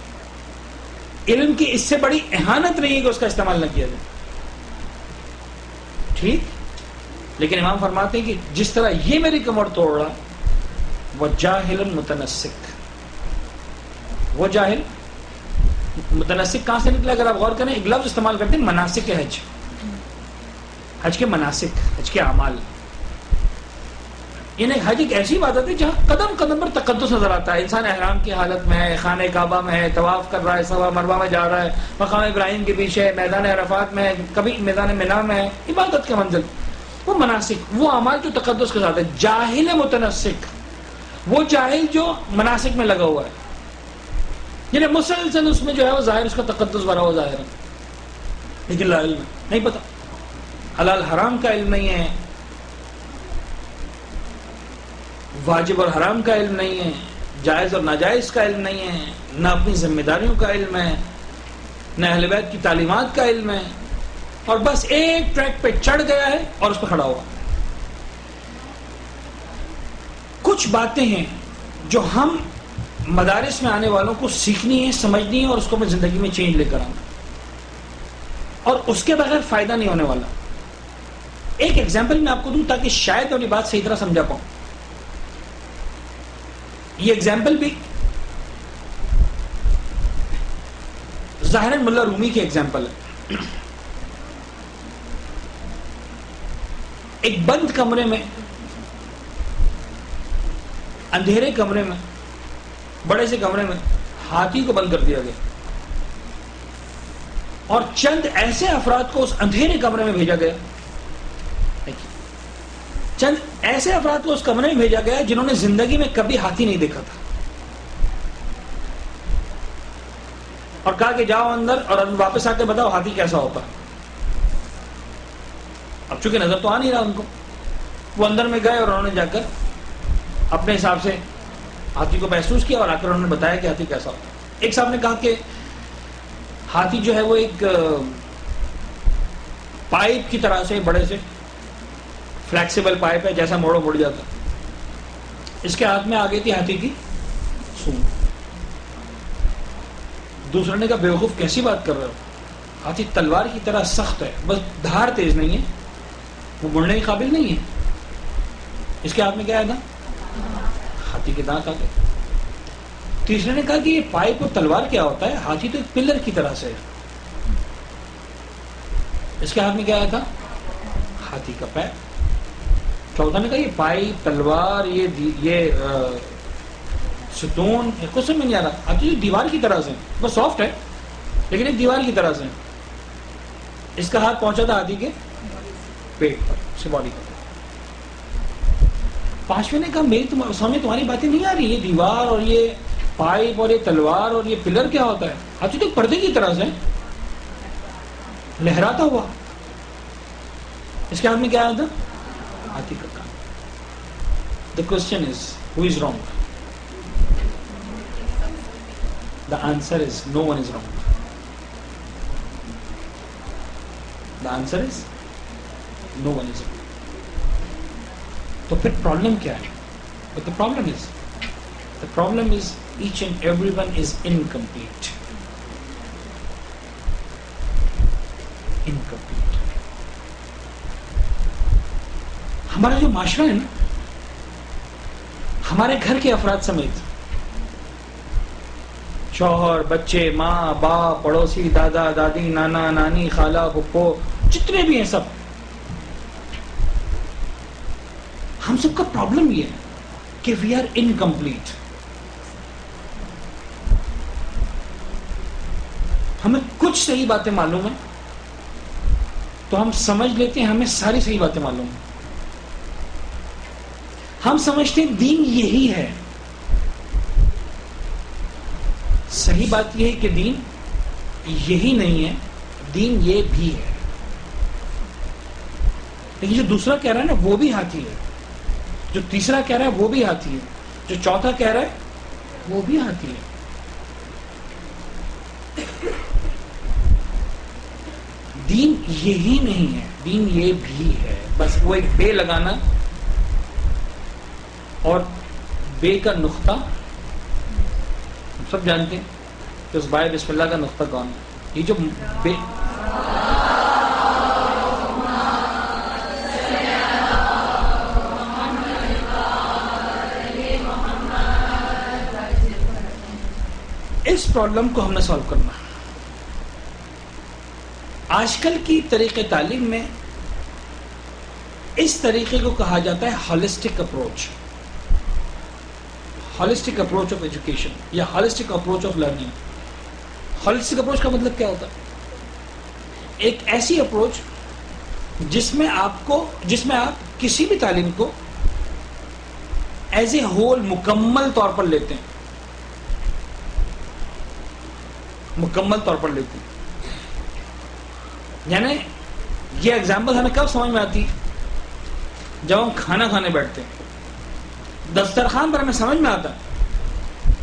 Speaker 1: علم کی اس سے بڑی اہانت نہیں ہے کہ اس کا استعمال نہ کیا جائے. ٹھیک، لیکن امام فرماتے ہیں کہ جس طرح یہ میری کمر توڑ رہا وہ جاہل متنسک. وہ جاہل متنسک کہاں سے نکلا؟ اگر آپ غور کریں ایک لفظ استعمال کرتے ہیں مناسک حج، حج کے مناسک، حج کے اعمال. یعنی حج ایک ایسی عبادت ہے جہاں قدم قدم پر تقدس نظر آتا ہے. انسان احرام کی حالت میں ہے، خانہ کعبہ میں ہے، طواف کر رہا ہے، صفا مروہ میں جا رہا ہے، مقام ابراہیم کے پیچھے ہے، میدان عرفات میں ہے، کبھی میدان منا میں ہے. عبادت کا منزل وہ مناسک، وہ اعمال جو تقدس کے ساتھ ہے. جاہل متنسک وہ جاہل جو مناسک میں لگا ہوا ہے، یعنی مسلسل اس میں جو ہے وہ ظاہر اس کا تقدس بھرا ہوا ظاہر ہے، لیکن لا علم نہیں پتا، حلال حرام کا علم نہیں ہے، واجب اور حرام کا علم نہیں ہے، جائز اور ناجائز کا علم نہیں ہے، نہ اپنی ذمہ داریوں کا علم ہے، نہ اہل بیت کی تعلیمات کا علم ہے، اور بس ایک ٹریک پہ چڑھ گیا ہے اور اس پہ کھڑا ہوا. کچھ باتیں ہیں جو ہم مدارس میں آنے والوں کو سیکھنی ہے، سمجھنی ہے، اور اس کو میں زندگی میں چینج لے کر آنا، اور اس کے بغیر فائدہ نہیں ہونے والا. ایک ایگزامپل میں آپ کو دوں تاکہ شاید اپنی بات صحیح طرح سمجھا پاؤں. یہ ایگزامپل بھی ظاہراً ملا رومی کی ایگزامپل ہے. ایک بند کمرے میں، اندھیرے کمرے میں، بڑے سے کمرے میں ہاتھی کو بند کر دیا گیا، اور چند ایسے افراد کو اس اندھیرے کمرے میں بھیجا گیا. چند ایسے افراد کو اس کمرے میں بھیجا گیا جنہوں نے زندگی میں کبھی ہاتھی نہیں دیکھا تھا. اور کہا کہ جاؤ اندر اور واپس آ کے بتاؤ ہاتھی کیسا ہوتا ہے. اب چونکہ نظر تو آ نہیں رہا ان کو، وہ اندر میں گئے اور انہوں نے جا کر اپنے حساب سے ہاتھی کو محسوس کیا اور آ کر انہوں نے بتایا کہ ہاتھی کیسا ہوتا ہے. ایک صاحب نے کہا کہ ہاتھی جو ہے وہ ایک پائپ کی طرح سے، بڑے سے فلیکسیبل پائپ ہے، جیسا موڑو مڑ جاتا. اس کے ہاتھ میں آ گئی تھی ہاتھی کی سونڈ. دوسرے نے کہا بیوقوف کیسی بات کر رہے ہو، ہاتھی تلوار کی طرح سخت ہے، بس دھار تیز نہیں ہے، وہ مڑنے کے قابل نہیں ہے. اس کے ہاتھ میں کیا ہے تھا؟ ہاتھی کے دانت آ گئے. تیسرے نے کہا کہ یہ پائپ اور تلوار کیا ہوتا ہے، ہاتھی تو ایک پلر کی طرح سے ہے. اس کے ہاتھ میں کیا آیا تھا؟ ہاتھی کا پیر. چوتھا نے کہا یہ پائپ، تلوار، یہ ستون، کچھ سمجھ نہیں آ رہا. ہاتھی دیوار کی طرح سے، بس سافٹ ہے لیکن ایک دیوار کی طرح سے. اس کا ہاتھ پہنچا تھا ہاتھی کے پیٹ پر، اس باڈی پر. پانچویں نے کہا میری سامنے تمہاری باتیں نہیں آ رہی، یہ دیوار اور یہ پائپ اور یہ تلوار اور یہ پلر کیا ہوتا ہے؟ ہاتھی تو پردے کی طرح سے لہراتا ہوا. اس کے ہاتھ میں کیا آیا تھا؟ ہاتھی کا کان. The question is, who is wrong? The answer is, no one is wrong. The answer is, no one is wrong. تو پھر پرابلم کیا ہے؟ But the problem is each and everyone is incomplete. ہمارا جو معاشرہ ہے نا، ہمارے گھر کے افراد سمیت، شوہر، بچے، ماں، باپ، پڑوسی، دادا، دادی، نانا، نانی، خالہ، پھپھو، جتنے بھی ہیں سب، ہم سب کا پرابلم یہ ہے کہ وی آر انکمپلیٹ. ہمیں کچھ صحیح باتیں معلوم ہیں تو ہم سمجھ لیتے ہیں ہمیں ساری صحیح باتیں معلوم ہیں. ہم سمجھتے ہیں دین یہی ہے. صحیح بات یہ ہے کہ دین یہی نہیں ہے، دین یہ بھی ہے. لیکن جو دوسرا کہہ رہا ہے نا وہ بھی ہاتھی ہے، جو تیسرا کہہ رہا ہے وہ بھی ہاتھی ہے، جو چوتھا کہہ رہا ہے وہ بھی ہاتھی ہے. دین یہی نہیں ہے، دین یہ بھی ہے. بس وہ ایک بے لگانا اور بے کا نقطہ ہم سب جانتے ہیں کہ اس بائے بسم اللہ کا نقطہ کون ہے. یہ جو بے اس پرابلم کو ہم نے سالو کرنا ہے. آج کل کی طریقہ تعلیم میں اس طریقے کو کہا جاتا ہے holistic approach. Holistic approach of education یا holistic approach of learning. Holistic approach کا مطلب کیا ہوتا ہے؟ ایک ایسی اپروچ جس میں آپ کسی بھی تعلیم کو ایز اے ہول مکمل طور پر لیتے ہیں، مکمل طور پر لیتے ہیں. یعنی یہ ایگزامپل ہمیں کب سمجھ میں آتی؟ جب ہم کھانا کھانے بیٹھتے ہیں. دسترخوان پر ہمیں سمجھ میں آتا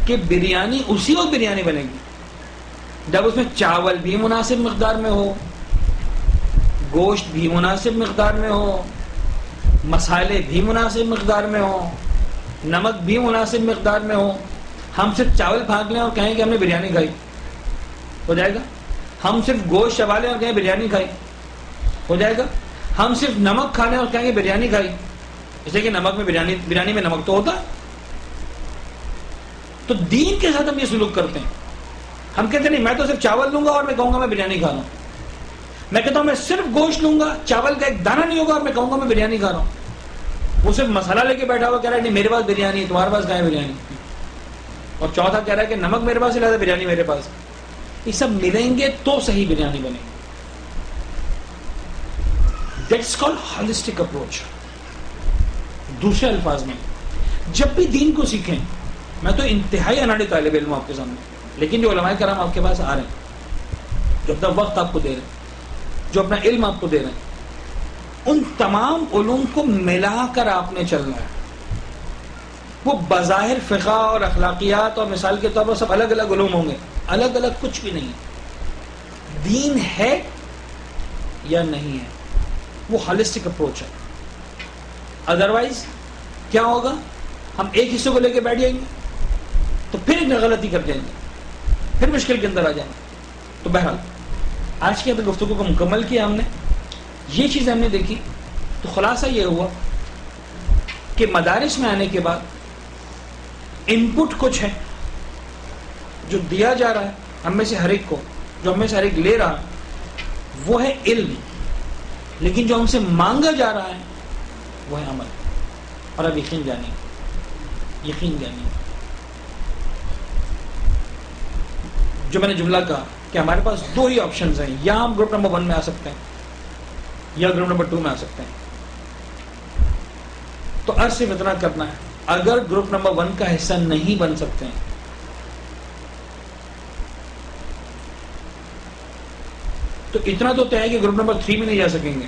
Speaker 1: کہ بریانی اسی وقت بریانی بنے گی جب اس میں چاول بھی مناسب مقدار میں ہو، گوشت بھی مناسب مقدار میں ہو، مسالے بھی مناسب مقدار میں ہو، نمک بھی مناسب مقدار میں ہو. ہم صرف چاول پھینک لیں اور کہیں کہ ہم نے بریانی کھائی، ہو جائے گا. ہم صرف گوشت چبا لیں اور کہیں بریانی کھائی، ہو جائے گا. ہم صرف نمک کھا لیں اور کہیں گے بریانی کھائی، اس لیے کہ نمک میں بریانی میں نمک تو ہوتا ہے. تو دین کے ساتھ ہم یہ سلوک کرتے ہیں. ہم کہتے ہیں نہیں میں تو صرف چاول لوں گا اور میں کہوں گا میں بریانی کھا رہا ہوں. میں کہتا ہوں میں صرف گوشت لوں گا، چاول کا ایک دانہ نہیں ہوگا اور میں کہوں گا میں بریانی کھا رہا ہوں. وہ صرف مسالہ لے کے بیٹھا ہوا کہہ رہا ہے نہیں میرے پاس بریانی ہے، تمہارے پاس کہاں ہے بریانی. اور چوتھا کہہ رہا ہے کہ نمک میرے پاس ہے لہذا بریانی میرے پاس. یہ سب ملیں گے تو صحیح بریانی بنے گی. That's called holistic approach. دوسرے الفاظ میں جب بھی دین کو سیکھیں، میں تو انتہائی اناڑی طالب علم ہوں آپ کے سامنے، لیکن جو علماء کرام آپ کے پاس آ رہے ہیں جو اپنا وقت آپ کو دے رہے ہیں، جو اپنا علم آپ کو دے رہے ہیں، ان تمام علوم کو ملا کر آپ نے چلنا ہے. وہ بظاہر فقہ اور اخلاقیات اور مثال کے طور پر سب الگ الگ علوم ہوں گے، الگ الگ کچھ بھی نہیں ہے. دین ہے یا نہیں ہے، وہ ہالسٹک اپروچ ہے. ادروائز کیا ہوگا؟ ہم ایک حصے کو لے کے بیٹھ جائیں گے تو پھر ایک غلطی کر جائیں گے، پھر مشکل کے اندر آ جائیں گے. تو بہرحال آج کی گفتگو کو مکمل کیا ہم نے، یہ چیزیں ہم نے دیکھی. تو خلاصہ یہ ہوا کہ مدارس میں آنے کے بعد ان پٹ کچھ ہے جو دیا جا رہا ہے ہم میں سے ہر ایک کو، جو ہم میں سے ہر ایک لے رہا ہے وہ ہے علم، لیکن جو ہم سے مانگا جا رہا ہے وہ ہے عمل. اور اب یقین جانیں، جو میں نے جملہ کہا کہ ہمارے پاس دو ہی آپشنز ہیں، یا ہم گروپ نمبر 1 میں آ سکتے ہیں یا گروپ نمبر 2 میں آ سکتے ہیں. تو عرض صرف اتنا کرنا ہے، اگر گروپ نمبر 1 کا حصہ نہیں بن سکتے ہیں تو اتنا تو طے ہے کہ گروپ نمبر 3 میں نہیں جا سکیں گے.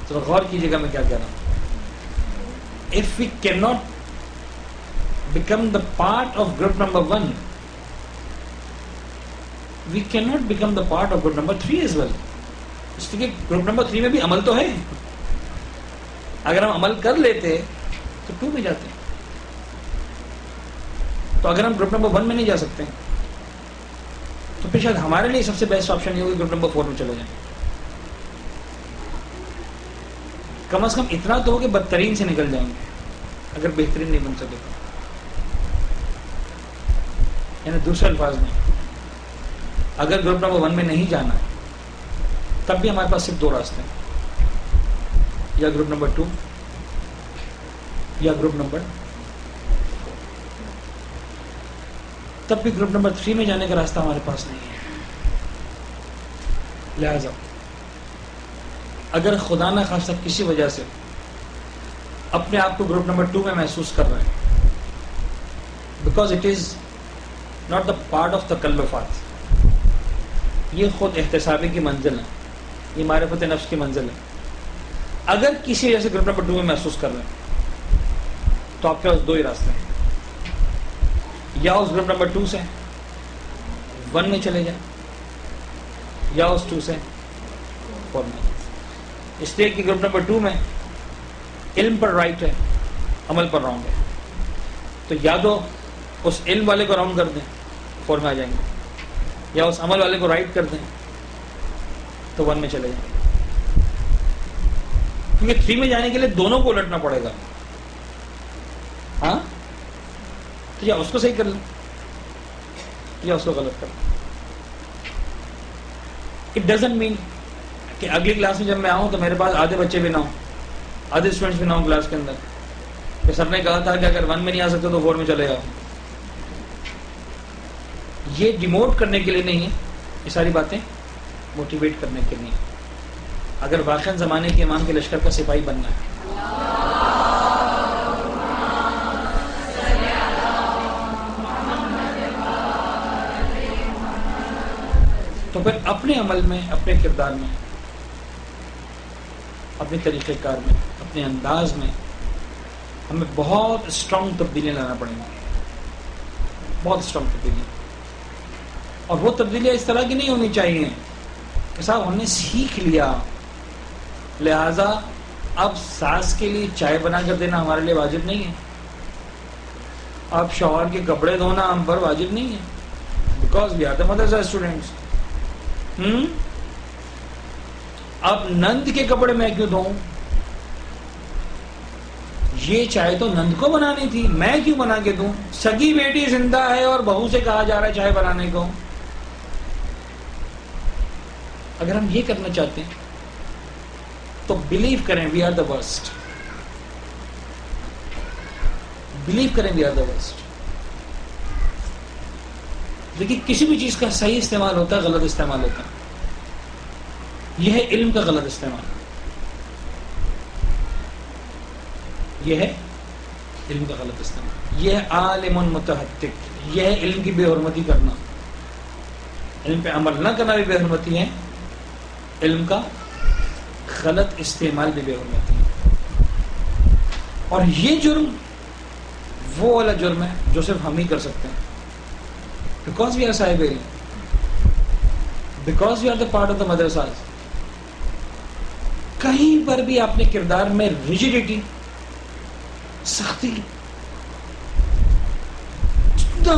Speaker 1: تو غور کیجیے گا میں کیا کہہ رہا ہوں. If we cannot become the part of group number 1, we cannot become the part of group number 3 as well. اس لیے گروپ نمبر 3 میں بھی عمل تو ہے. اگر ہم عمل کر لیتے تو 2 میں جاتے. تو اگر ہم گروپ نمبر 1 میں نہیں جا سکتے تو پھر شاید ہمارے لیے سب سے بیسٹ آپشن یہ ہوگا گروپ نمبر 4 میں چلے جائیں. کم از کم اتنا تو ہو کہ بدترین سے نکل جائیں گے اگر بہترین نہیں بن سکے تو. یعنی دوسرے الفاظ میں اگر گروپ نمبر 1 میں نہیں جانا ہے تب بھی ہمارے پاس صرف 2 راستے ہیں، یا گروپ نمبر 2 یا گروپ نمبر 4. تب بھی گروپ نمبر 3 میں جانے کا راستہ ہمارے پاس نہیں ہے. لہذا اگر خدا نہ خواستہ کسی وجہ سے اپنے آپ کو گروپ نمبر 2 میں محسوس کر رہے ہیں، because it is not the part of تکلفات، یہ خود احتسابی کی منزل ہے، یہ معرفت نفس کی منزل ہے. اگر کسی وجہ سے گروپ نمبر 2 میں محسوس کر رہے ہیں تو آپ کے پاس 2 ہی راستے ہیں، یا اس گروپ نمبر 2 سے 1 میں چلے جائیں یا اس 2 سے 4 میں. اس لیے کہ گروپ نمبر 2 میں علم پر رائٹ ہے، عمل پر رانگ ہے. تو یا تو اس علم والے کو رانگ کر دیں 4 میں آ جائیں گے، یا اس عمل والے کو رائٹ کر دیں تو 1 میں چلے جائیں. کیونکہ 3 میں جانے کے لیے دونوں کو الٹنا پڑے گا. ہاں تو یا اس کو صحیح کر لیں یا اس کو غلط کر لیں. اٹ ڈزنٹ مین کہ اگلی کلاس میں جب میں آؤں تو میرے پاس آدھے بچے بھی نہ ہوں، آدھے اسٹوڈنٹس بھی نہ ہوں کلاس کے اندر. کہ سر نے کہا تھا کہ اگر 1 میں نہیں آ سکتے تو 4 میں چلے جاؤ. یہ ڈیموٹ کرنے کے لیے نہیں ہے، یہ ساری باتیں موٹیویٹ کرنے کے لیے. اگر واقعاً زمانے کے امام کے لشکر کا سپاہی بننا ہے تو پھر اپنے عمل میں، اپنے کردار میں، اپنے طریقہ کار میں، اپنے انداز میں ہمیں بہت اسٹرانگ تبدیلیاں لانا پڑیں گی، بہت اسٹرانگ تبدیلیاں. اور وہ تبدیلیاں اس طرح کی نہیں ہونی چاہیے کہ صاحب ہم نے سیکھ لیا لہذا اب ساس کے لیے چائے بنا کر دینا ہمارے لیے واجب نہیں ہے، اب شوہر کے کپڑے دھونا ہم پر واجب نہیں ہے، بیکاز وی آر دا مدرسہ اسٹوڈنٹس. اب نند کے کپڑے میں کیوں دھوؤں؟ یہ چائے تو نند کو بنانی تھی، میں کیوں بنا کے دوں؟ سگی بیٹی زندہ ہے اور بہو سے کہا جا رہا ہے چائے بنانے کو. اگر ہم یہ کرنا چاہتے ہیں تو بلیو کریں we are the worst, believe کریں وی آر دا ورسٹ. لیکن کسی بھی چیز کا صحیح استعمال ہوتا ہے، غلط استعمال ہوتا ہے. یہ ہے علم کا غلط استعمال، یہ ہے علم کا غلط استعمال، یہ ہے عالم متحقق، یہ ہے علم کی بے حرمتی کرنا. علم پہ عمل نہ کرنا بھی بے حرمتی ہے, علم کا غلط استعمال بھی بے حرمتی ہے. اور یہ جرم وہ والا جرم ہے جو صرف ہم ہی کر سکتے ہیں, بیکاز وی آر صاحب علم, because we are the part of the مدرساز. کہیں پر بھی اپنے کردار میں ریجیڈیٹی, سختی, جتنا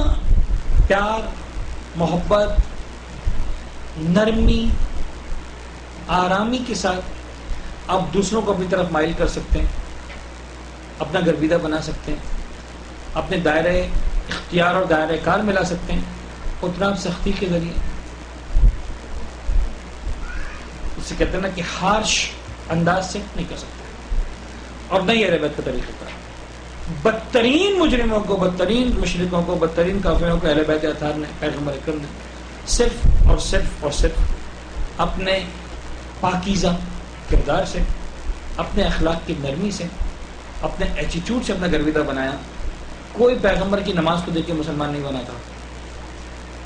Speaker 1: پیار, محبت, نرمی, آرامی کے ساتھ آپ دوسروں کو اپنی طرف مائل کر سکتے ہیں, اپنا گرویدہ بنا سکتے ہیں, اپنے دائرہ اختیار اور دائرہ کار ملا سکتے ہیں, اتنا آپ سختی کے ذریعے, اسے کہتے ہیں نا کہ ہارش انداز سے نہیں کر سکتے. اور نہیں اہل بیت کا طریقہ کار. بدترین مجرموں کو, بدترین مشرکوں کو, بدترین کافروں کو اہل بیت اطہار نے, پیغمبر اکرم نے صرف اور صرف اور صرف اپنے پاکیزہ کردار سے, اپنے اخلاق کی نرمی سے, اپنے ایٹیٹیوڈ سے اپنا گرویدہ بنایا. کوئی پیغمبر کی نماز کو دیکھ کے مسلمان نہیں بنا تھا,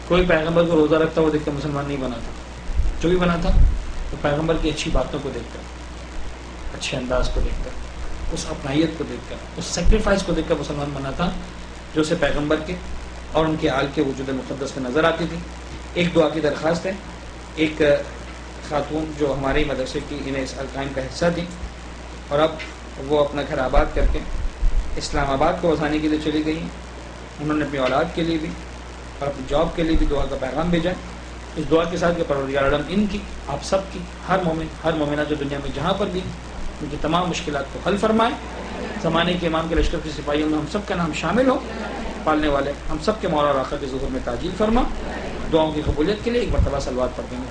Speaker 1: کوئی پیغمبر کو روزہ رکھتا ہوا دیکھ کے مسلمان نہیں بنا تھا. جو بھی بنا تھا وہ پیغمبر کی اچھی باتوں کو دیکھ کر, اچھے انداز کو دیکھ کر, اس اپنائیت کو دیکھ کر, اس سیکریفائس کو دیکھ کر مسلمان بنا تھا, جو اسے پیغمبر کے اور ان کے آل کے وجود مقدس میں نظر آتی تھی. ایک دعا کی درخواست ہے, ایک خاتون جو ہمارے مدرسے کی انہیں اس القائم کا حصہ تھی, اور اب وہ اپنا گھر آباد کر کے اسلام آباد کو وسانے کے لیے چلی گئی ہیں. انہوں نے اپنی اولاد کے لیے بھی اور اپنی جاب کے لیے بھی دعا کا پیغام بھیجا ہے. اس دعا کے ساتھ کہ پروردگار عالم ان کی, آپ سب کی, ہر مومن ہر مومنہ جو دنیا میں جہاں پر بھی ان کی تمام مشکلات کو حل فرمائے. زمانے کے امام کے لشکر کے سپاہیوں میں ہم سب کا نام شامل ہو. پالنے والے ہم سب کے مولا اور آخر کے ظہور میں تاجیل فرما. دعاؤں کی قبولیت کے لیے ایک مرتبہ صلوات پڑھتے ہیں.